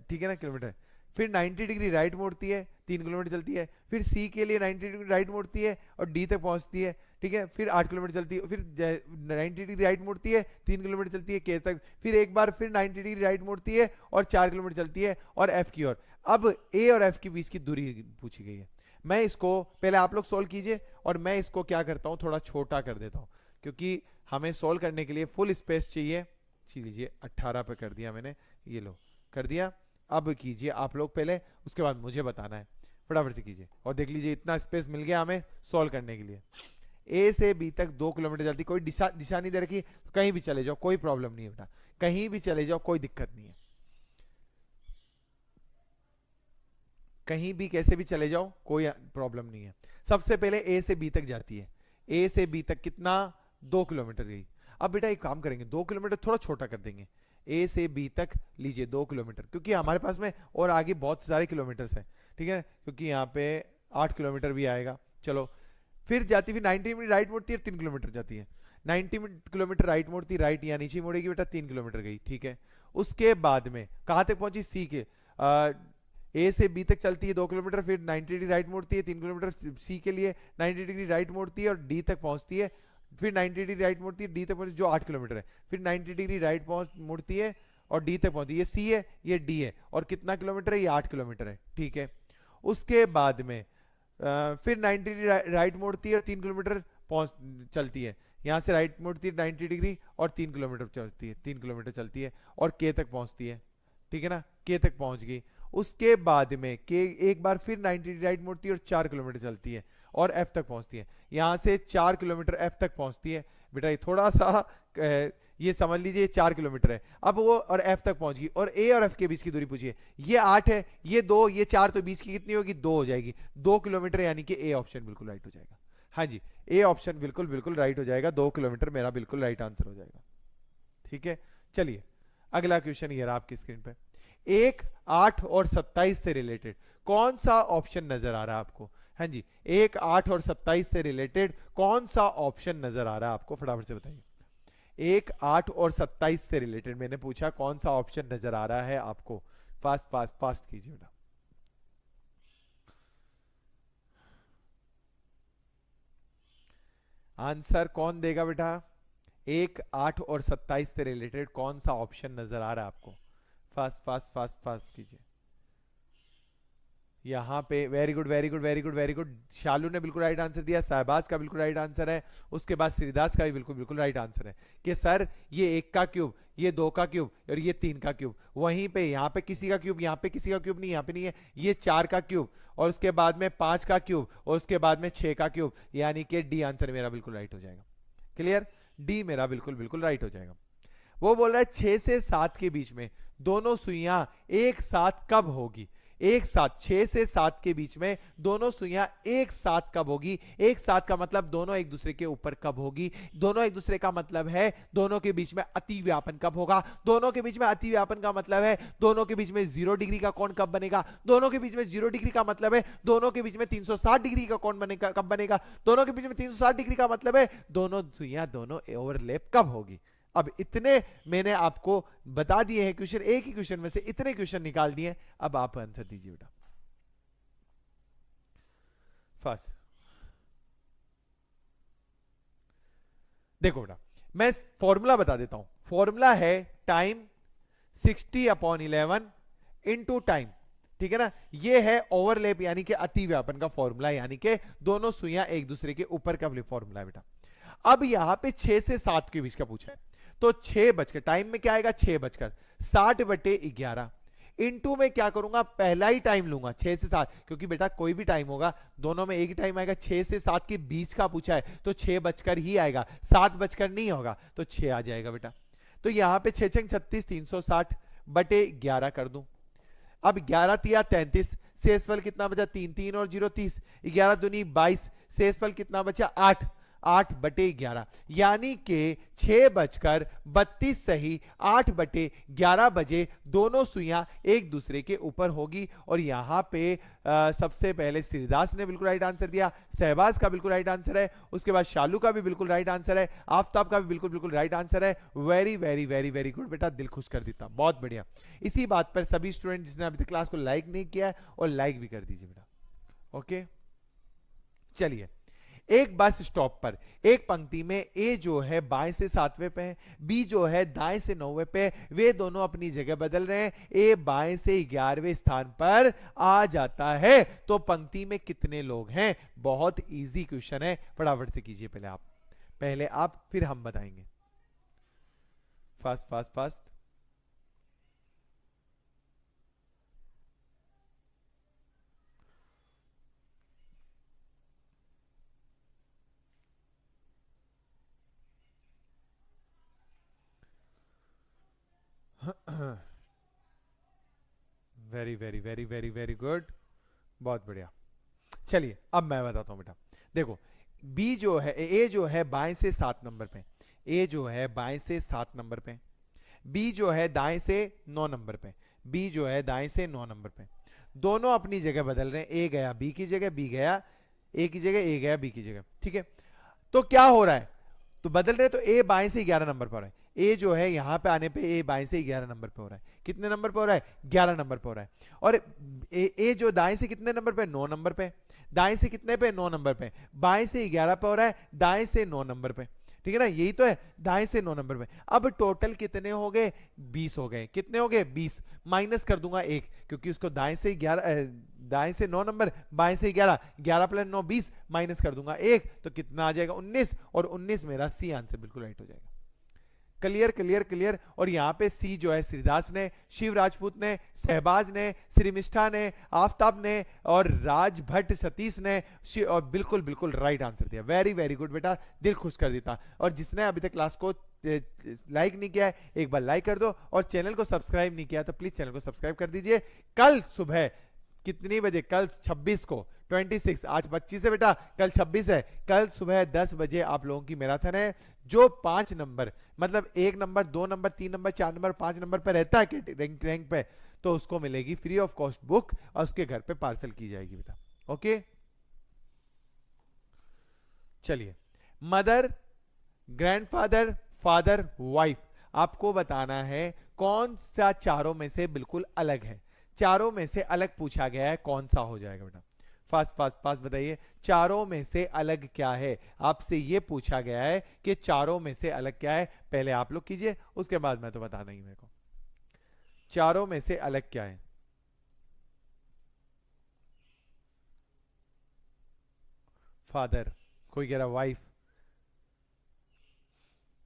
ठीक है ना, किलोमीटर। फिर 90 डिग्री राइट मोड़ती है, 3 किलोमीटर चलती है। फिर सी के लिए 90 डिग्री राइट मोड़ती है और डी तक पहुंचती है, ठीक है। फिर 8 किलोमीटर चलती है, फिर 90 डिग्री राइट मोड़ती है, 3 किलोमीटर चलती है के तक। फिर एक बार फिर 90 डिग्री राइट मोड़ती है और 4 किलोमीटर चलती है और एफ की ओर। अब ए और एफ के बीच की दूरी पूछी गई है। मैं इसको पहले आप लोग सोल्व कीजिए और मैं इसको क्या करता हूं, थोड़ा छोटा कर देता हूं, क्योंकि हमें सोल्व करने के लिए फुल स्पेस चाहिए। लीजिए 18 पे कर दिया मैंने, ये लो कर दिया। अब कीजिए आप लोग पहले, उसके बाद मुझे बताना है, फटाफट से कीजिए। और देख लीजिए इतना स्पेस मिल गया हमें सॉल्व करने के लिए। ए से बी तक 2 किलोमीटर चलती, कोई दिशा नहीं दे रखी, कहीं भी चले जाओ कोई प्रॉब्लम नहीं है बेटा, कहीं भी चले जाओ कोई दिक्कत नहीं है, कहीं भी कैसे भी चले जाओ कोई प्रॉब्लम नहीं है। सबसे पहले ए से बी तक जाती है, ए से बी तक कितना, 2 किलोमीटर गई। अब बेटा एक काम करेंगे, 2 किलोमीटर थोड़ा छोटा कर देंगे, ए से बी तक लीजिए 2 किलोमीटर, क्योंकि हमारे पास में और आगे बहुत सारे किलोमीटर्स हैं, ठीक है, क्योंकि यहाँ पे 8 किलोमीटर भी आएगा। चलो फिर जाती, फिर 90 मिनट राइट मोड़ती है, 3 किलोमीटर जाती है। 90 किलोमीटर राइट मोड़ती, राइट या नीचे मोड़ेगी बेटा, 3 किलोमीटर गई, ठीक है। उसके बाद में कहां तक पहुंची, सी के, ए से बी तक चलती है 2 किलोमीटर, फिर 90 डिग्री राइट मोड़ती है, 3 किलोमीटर सी के लिए 90 डिग्री राइट मोड़ती है और डी तक पहुंचती है। फिर 90 डिग्री राइट मुड़ती है, डी तक पहुंचती है जो 8 किलोमीटर है। फिर 90 डिग्री राइट मुड़ती है और डी तक पहुंचती है, ये सी है ये डी है, और कितना किलोमीटर है, ये 8 किलोमीटर है, ठीक है। उसके बाद में फिर 90 डिग्री राइट मोड़ती है और 3 किलोमीटर चलती है, यहां से राइट मोड़ती है 90 डिग्री और 3 किलोमीटर चलती है, 3 किलोमीटर चलती है और के तक पहुंचती है, ठीक है ना, के तक पहुंच गई। उसके बाद में के एक बार फिर 90 डिग्री राइट मोड़ती है और 4 किलोमीटर चलती है और एफ तक पहुंचती है, यहां से 4 किलोमीटर एफ तक पहुंचती है। बेटा ये थोड़ा सा ये समझ लीजिए 4 किलोमीटर है, अब वो और एफ तक पहुंच गई, और ए और एफ के बीच की दूरी पूछिए, ये 8 है, ये 2, ये 4, तो बीच की कितनी होगी, 2 हो जाएगी, 2 किलोमीटर, यानी कि ए ऑप्शन बिल्कुल राइट हो जाएगा। हाँ जी, ए ऑप्शन बिल्कुल बिल्कुल राइट हो जाएगा, 2 किलोमीटर मेरा बिल्कुल राइट आंसर हो जाएगा, ठीक है। चलिए अगला क्वेश्चन ये रहा आपकी स्क्रीन पे। 1, 8 और 27 से रिलेटेड कौन सा ऑप्शन नजर आ रहा है आपको? हाँ जी, 1, 8 और 27 से रिलेटेड कौन सा ऑप्शन नजर आ रहा है आपको? फटाफट से बताइए। 1, 8 और 27 से रिलेटेड मैंने पूछा कौन सा ऑप्शन नजर आ रहा है आपको? फास्ट फास्ट फास्ट कीजिए बेटा। आंसर कौन देगा बेटा? 1, 8 और 27 से रिलेटेड कौन सा ऑप्शन नजर आ रहा है आपको? फास्ट फास्ट फास्ट फास्ट कीजिए। यहां पे very good very good very good very good, Shalu ने बिल्कुल राइट आंसर दिया, शहबाज का बिल्कुल राइट आंसर है, उसके बाद श्रीदास का भी बिल्कुल बिल्कुल राइट आंसर है कि सर ये 1 का क्यूब, ये 2 का क्यूब और ये 3 का क्यूब, वहीं पे यहाँ पे किसी का क्यूब, यहाँ पे किसी का क्यूब नहीं, यहाँ पे नहीं है, ये 4 का क्यूब और उसके बाद में 5 का क्यूब और उसके बाद में 6 का क्यूब, यानी कि डी आंसर मेरा बिल्कुल राइट हो जाएगा। क्लियर? डी मेरा बिल्कुल बिल्कुल राइट हो जाएगा। वो बोल रहा है 6 से 7 के बीच में दोनों सुइयां एक साथ कब होगी? एक साथ 6 से 7 के बीच में दोनों सुइयां एक साथ कब होगी? एक साथ का मतलब दोनों एक दूसरे के ऊपर कब होगी? दोनों एक दूसरे का मतलब है दोनों के बीच में अति व्यापन कब होगा? दोनों के बीच में अति व्यापन का मतलब है दोनों के बीच में 0 डिग्री का कोण कब बनेगा? दोनों के बीच में 0 डिग्री का मतलब है दोनों के बीच में 360 डिग्री का कोण बनेगा, कब बनेगा? दोनों के बीच में 360 डिग्री का मतलब है दोनों सुइयां दोनों ओवरलैप कब होगी? अब इतने मैंने आपको बता दिए हैं क्वेश्चन, एक ही क्वेश्चन में से इतने क्वेश्चन निकाल दिए, अब आप आंसर दीजिए बेटा। फर्स्ट देखो बेटा, मैं फॉर्मूला बता देता हूं। फॉर्मूला है टाइम 60/11 इंटू टाइम, ठीक है ना? ये है ओवरलैप यानी कि अति व्यापन का फॉर्मूला, यानी कि दोनों सुइयां एक दूसरे के ऊपर का फॉर्मूला है बेटा। अब यहां पे 6 से 7 के बीच का पूछा है, तो 6 बजकर टाइम में क्या आएगा? 6 बजकर 60/11 इंटू में क्या करूंगा? पहला ही टाइम लूंगा 6 से 7, क्योंकि बेटा कोई भी टाइम होगा दोनों में एक ही टाइम आएगा। 6 से 7 के बीच का पूछा है तो 6 बजकर ही आएगा, 7 बजकर नहीं होगा, तो 6 आ जाएगा बेटा। तो यहां पे 6 6 36 360/11 कर दूं। अब 11 तिया 33, शेषफल कितना बचा? 3 3 और 0 30, 11 दूनी 22, शेषफल कितना बचा? 8 8/11, यानी कि 6:32 सही 8/11 बजे दोनों सुइयां एक दूसरे के ऊपर होगी। और यहां पे सबसे पहले श्रीदास ने बिल्कुल राइट आंसर दिया, शहबाज का बिल्कुल राइट आंसर है, उसके बाद शालू का भी बिल्कुल राइट आंसर है, आफ्ताब का भी बिल्कुल बिल्कुल राइट आंसर है। Very very very very good बेटा, दिल खुश कर देता, बहुत बढ़िया। इसी बात पर सभी स्टूडेंट जिसने अभी तक क्लास को लाइक नहीं किया है और लाइक भी कर दीजिए बेटा। ओके, चलिए। एक बस स्टॉप पर एक पंक्ति में ए जो है बाएं से 7वें पे है, बी जो है दाएं से 9वें पे, वे दोनों अपनी जगह बदल रहे हैं। ए बाएं से 11वें स्थान पर आ जाता है, तो पंक्ति में कितने लोग हैं? बहुत इजी क्वेश्चन है, फटाफट से कीजिए। पहले आप फिर हम बताएंगे। Fast fast fast. Very very very very very good, बहुत बढ़िया। चलिए अब मैं बताता हूं बेटा। देखो बी जो है, ए जो है बाएं से 7 नंबर पे, ए जो है बाएं से 7 नंबर पे, बी जो है दाएं से 9 नंबर पे, बी जो है दाएं से 9 नंबर पे, दोनों अपनी जगह बदल रहे हैं। ए गया बी की जगह, बी गया ए की जगह, ए गया बी की जगह, ठीक है? तो क्या हो रहा है? तो बदल रहे, तो ए बाएं से 11 नंबर पर है, ए जो है यहां पे आने पे ए बाएं से 11 नंबर पे हो रहा है। कितने नंबर पे हो रहा है? 11 नंबर पे हो रहा है। और ए जो दाएं से कितने नंबर पे? 9 नंबर पे। दाएं से कितने पे? 9 नंबर पे। बाएं से 11 पे हो रहा है, दाएं से 9 नंबर पे, ठीक है ना? यही तो है, दाएं से 9 नंबर पे। अब टोटल कितने हो गए? 20 हो गए। कितने हो गए? 20। माइनस कर दूंगा 1, क्योंकि उसको दाएं से 11, दाएं से 9 नंबर, बाएं से 11, 11 + 9 20, माइनस कर दूंगा 1, तो कितना आ जाएगा? 19। और 19 मेरा सी आंसर बिल्कुल राइट हो जाएगा। Clear clear clear. और यहां पे सी जो है श्रीदास ने, शिव राजपूत ने, शहबाज ने, श्रीमिष्ठा ने, आफ्ताब ने और राज भट्ट सतीश ने और बिल्कुल बिल्कुल राइट आंसर दिया। वेरी वेरी गुड बेटा, दिल खुश कर देता। और जिसने अभी तक क्लास को लाइक नहीं किया है, एक बार लाइक कर दो, और चैनल को सब्सक्राइब नहीं किया तो प्लीज चैनल को सब्सक्राइब कर दीजिए। कल सुबह कितनी बजे? कल 26 को, 26, आज 25 है बेटा, कल 26 है। कल सुबह 10 बजे आप लोगों की मैराथन है। जो 5 नंबर, मतलब 1 number, 2 number, 3 number, 4 number, 5 number पर रहता है रैंक पे, तो उसको मिलेगी फ्री ऑफ कॉस्ट बुक और उसके घर पे पार्सल की जाएगी बेटा। ओके, चलिए, मदर, ग्रैंडफादर, फादर, वाइफ, आपको बताना है कौन सा चारों में से बिल्कुल अलग है। चारों में से अलग पूछा गया है, कौन सा हो जाएगा बेटा? फास्ट फास्ट फास्ट बताइए, चारों में से अलग क्या है? आपसे ये पूछा गया है कि चारों में से अलग क्या है। पहले आप लोग कीजिए, उसके बाद मैं तो बताना ही मेरे को। चारों में से अलग क्या है? फादर, कोई कह रहा वाइफ,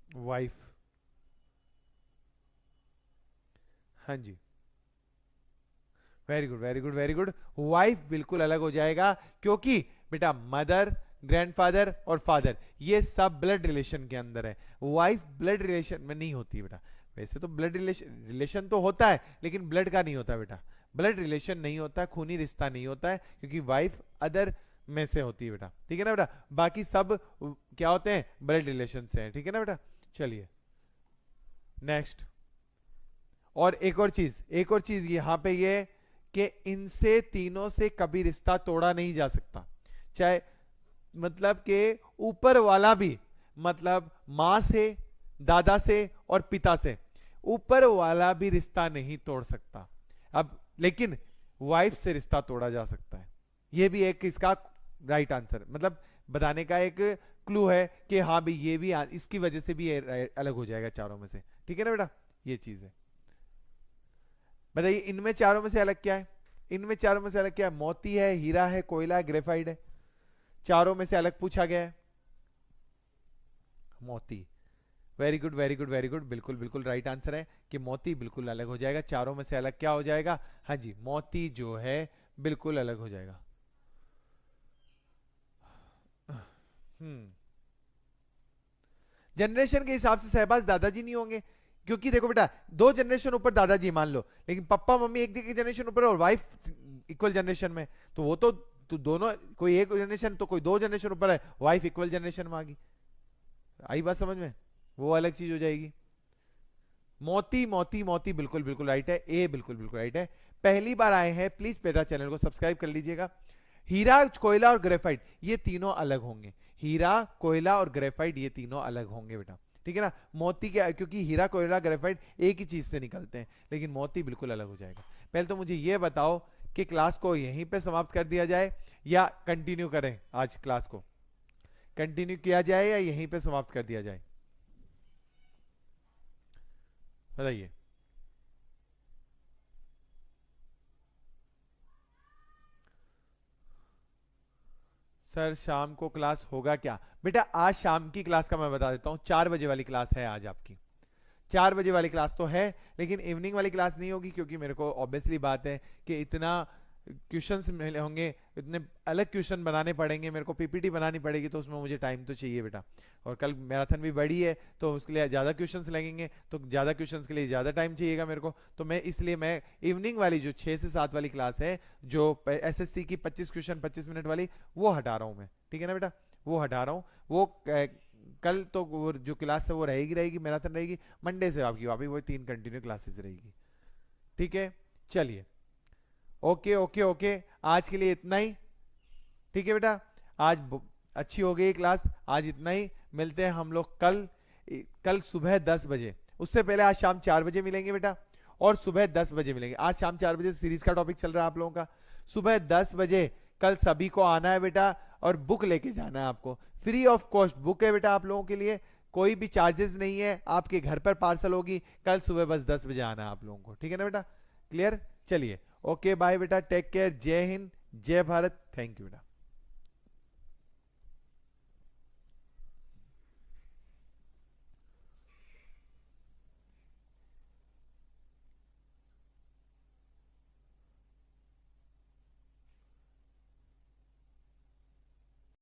वाइफ, हाँ जी, very good very good very good. Wife बिल्कुल अलग हो जाएगा, क्योंकि बेटा मदर, ग्रैंडफादर और फादर ये सब ब्लड रिलेशन के अंदर है। वाइफ ब्लड रिलेशन में नहीं होती बेटा। वैसे तो ब्लड रिलेशन तो होता है, लेकिन ब्लड का नहीं होता बेटा। ब्लड रिलेशन नहीं होता, खूनी रिश्ता नहीं होता है, क्योंकि वाइफ अदर में से होती है बेटा। ठीक है ना बेटा? बाकी सब क्या होते हैं? ब्लड रिलेशन से हैं। ठीक है ना बेटा? चलिए नेक्स्ट। और एक और चीज यहां पे ये कि इनसे तीनों से कभी रिश्ता तोड़ा नहीं जा सकता। चाहे मतलब के ऊपर वाला भी, मतलब मां से, दादा से और पिता से, ऊपर वाला भी रिश्ता नहीं तोड़ सकता। अब लेकिन वाइफ से रिश्ता तोड़ा जा सकता है। यह भी एक इसका राइट आंसर, मतलब बताने का एक क्लू है कि हाँ भी ये भी इसकी वजह से भी अलग हो जाएगा चारों में से। ठीक है ना बेटा? ये चीज है। बताइए इनमें चारों में से अलग क्या है? इनमें चारों में से अलग क्या है? मोती है, हीरा है, कोयला है, ग्रेफाइट है। चारों में से अलग पूछा गया है मोती। Very good very good very good, बिल्कुल बिल्कुल राइट आंसर है कि मोती बिल्कुल अलग हो जाएगा। चारों में से अलग क्या हो जाएगा? हाँ जी, मोती जो है बिल्कुल अलग हो जाएगा। जनरेशन के हिसाब से शहबाज दादाजी नहीं होंगे, क्योंकि देखो बेटा दो जनरेशन ऊपर दादाजी मान लो, लेकिन पापा मम्मी एक जनरेशन ऊपर और वाइफ इक्वल जनरेशन में, तो वो तो दोनों, कोई एक जनरेशन तो कोई दो जनरेशन ऊपर है, वाइफ इक्वल जनरेशन में आ गई। आई बात समझ में? वो अलग चीज हो जाएगी। मोती मोती मोती बिल्कुल बिल्कुल राइट है, ए बिल्कुल बिल्कुल राइट है। पहली बार आए हैं प्लीज बेटा चैनल को सब्सक्राइब कर लीजिएगा। हीरा, कोयला और ग्रेफाइट ये तीनों अलग होंगे। हीरा, कोयला और ग्रेफाइट ये तीनों अलग होंगे बेटा। ठीक है ना? मोती क्या, क्योंकि हीरा, कोयला, ग्रेफाइट एक ही चीज से निकलते हैं, लेकिन मोती बिल्कुल अलग हो जाएगा। पहले तो मुझे यह बताओ कि क्लास को यहीं पे समाप्त कर दिया जाए या कंटिन्यू करें? आज क्लास को कंटिन्यू किया जाए या यहीं पे समाप्त कर दिया जाए? बताइए। सर शाम को क्लास होगा क्या? बेटा आज शाम की क्लास का मैं बता देता हूं, 4 बजे वाली क्लास है आज आपकी। 4 बजे वाली क्लास तो है, लेकिन इवनिंग वाली क्लास नहीं होगी, क्योंकि मेरे को ऑब्वियसली बात है कि इतना क्वेश्चंस मिले होंगे, इतने अलग क्वेश्चन बनाने पड़ेंगे, मेरे को पीपीटी बनानी पड़ेगी, तो उसमें मुझे टाइम तो चाहिए बेटा। और कल मैराथन भी बड़ी है, तो उसके लिए ज़्यादा क्वेश्चंस लगेंगे, तो ज़्यादा क्वेश्चंस के लिए ज़्यादा टाइम चाहिएगा मेरे को। तो मैं इसलिए मैं इवनिंग वाली जो 6 से 7 वाली क्लास है, जो एसएससी की 25 क्वेश्चन 25 मिनट वाली, वो हटा रहा हूँ मैं। ठीक है ना बेटा? वो हटा रहा हूँ। वो कल तो वो जो क्लास है वो रहेगी मैराथन रहेगी। मंडे से आपकी वापस वो 3 कंटिन्यू क्लासेस रहेगी। ठीक है, चलिए ओके ओके ओके, आज के लिए इतना ही। ठीक है बेटा, आज अच्छी हो गई क्लास, आज इतना ही। मिलते हैं हम लोग कल सुबह 10 बजे। उससे पहले आज शाम 4 बजे मिलेंगे बेटा, और सुबह 10 बजे मिलेंगे। आज शाम 4 बजे सीरीज का टॉपिक चल रहा है आप लोगों का। सुबह 10 बजे कल सभी को आना है बेटा, और बुक लेके जाना है आपको। फ्री ऑफ कॉस्ट बुक है बेटा आप लोगों के लिए, कोई भी चार्जेस नहीं है, आपके घर पर पार्सल होगी। कल सुबह बस 10 बजे आना है आप लोगों को। ठीक है ना बेटा? क्लियर? चलिए ओके बाय बेटा, टेक केयर, जय हिंद, जय भारत, थैंक यू बेटा।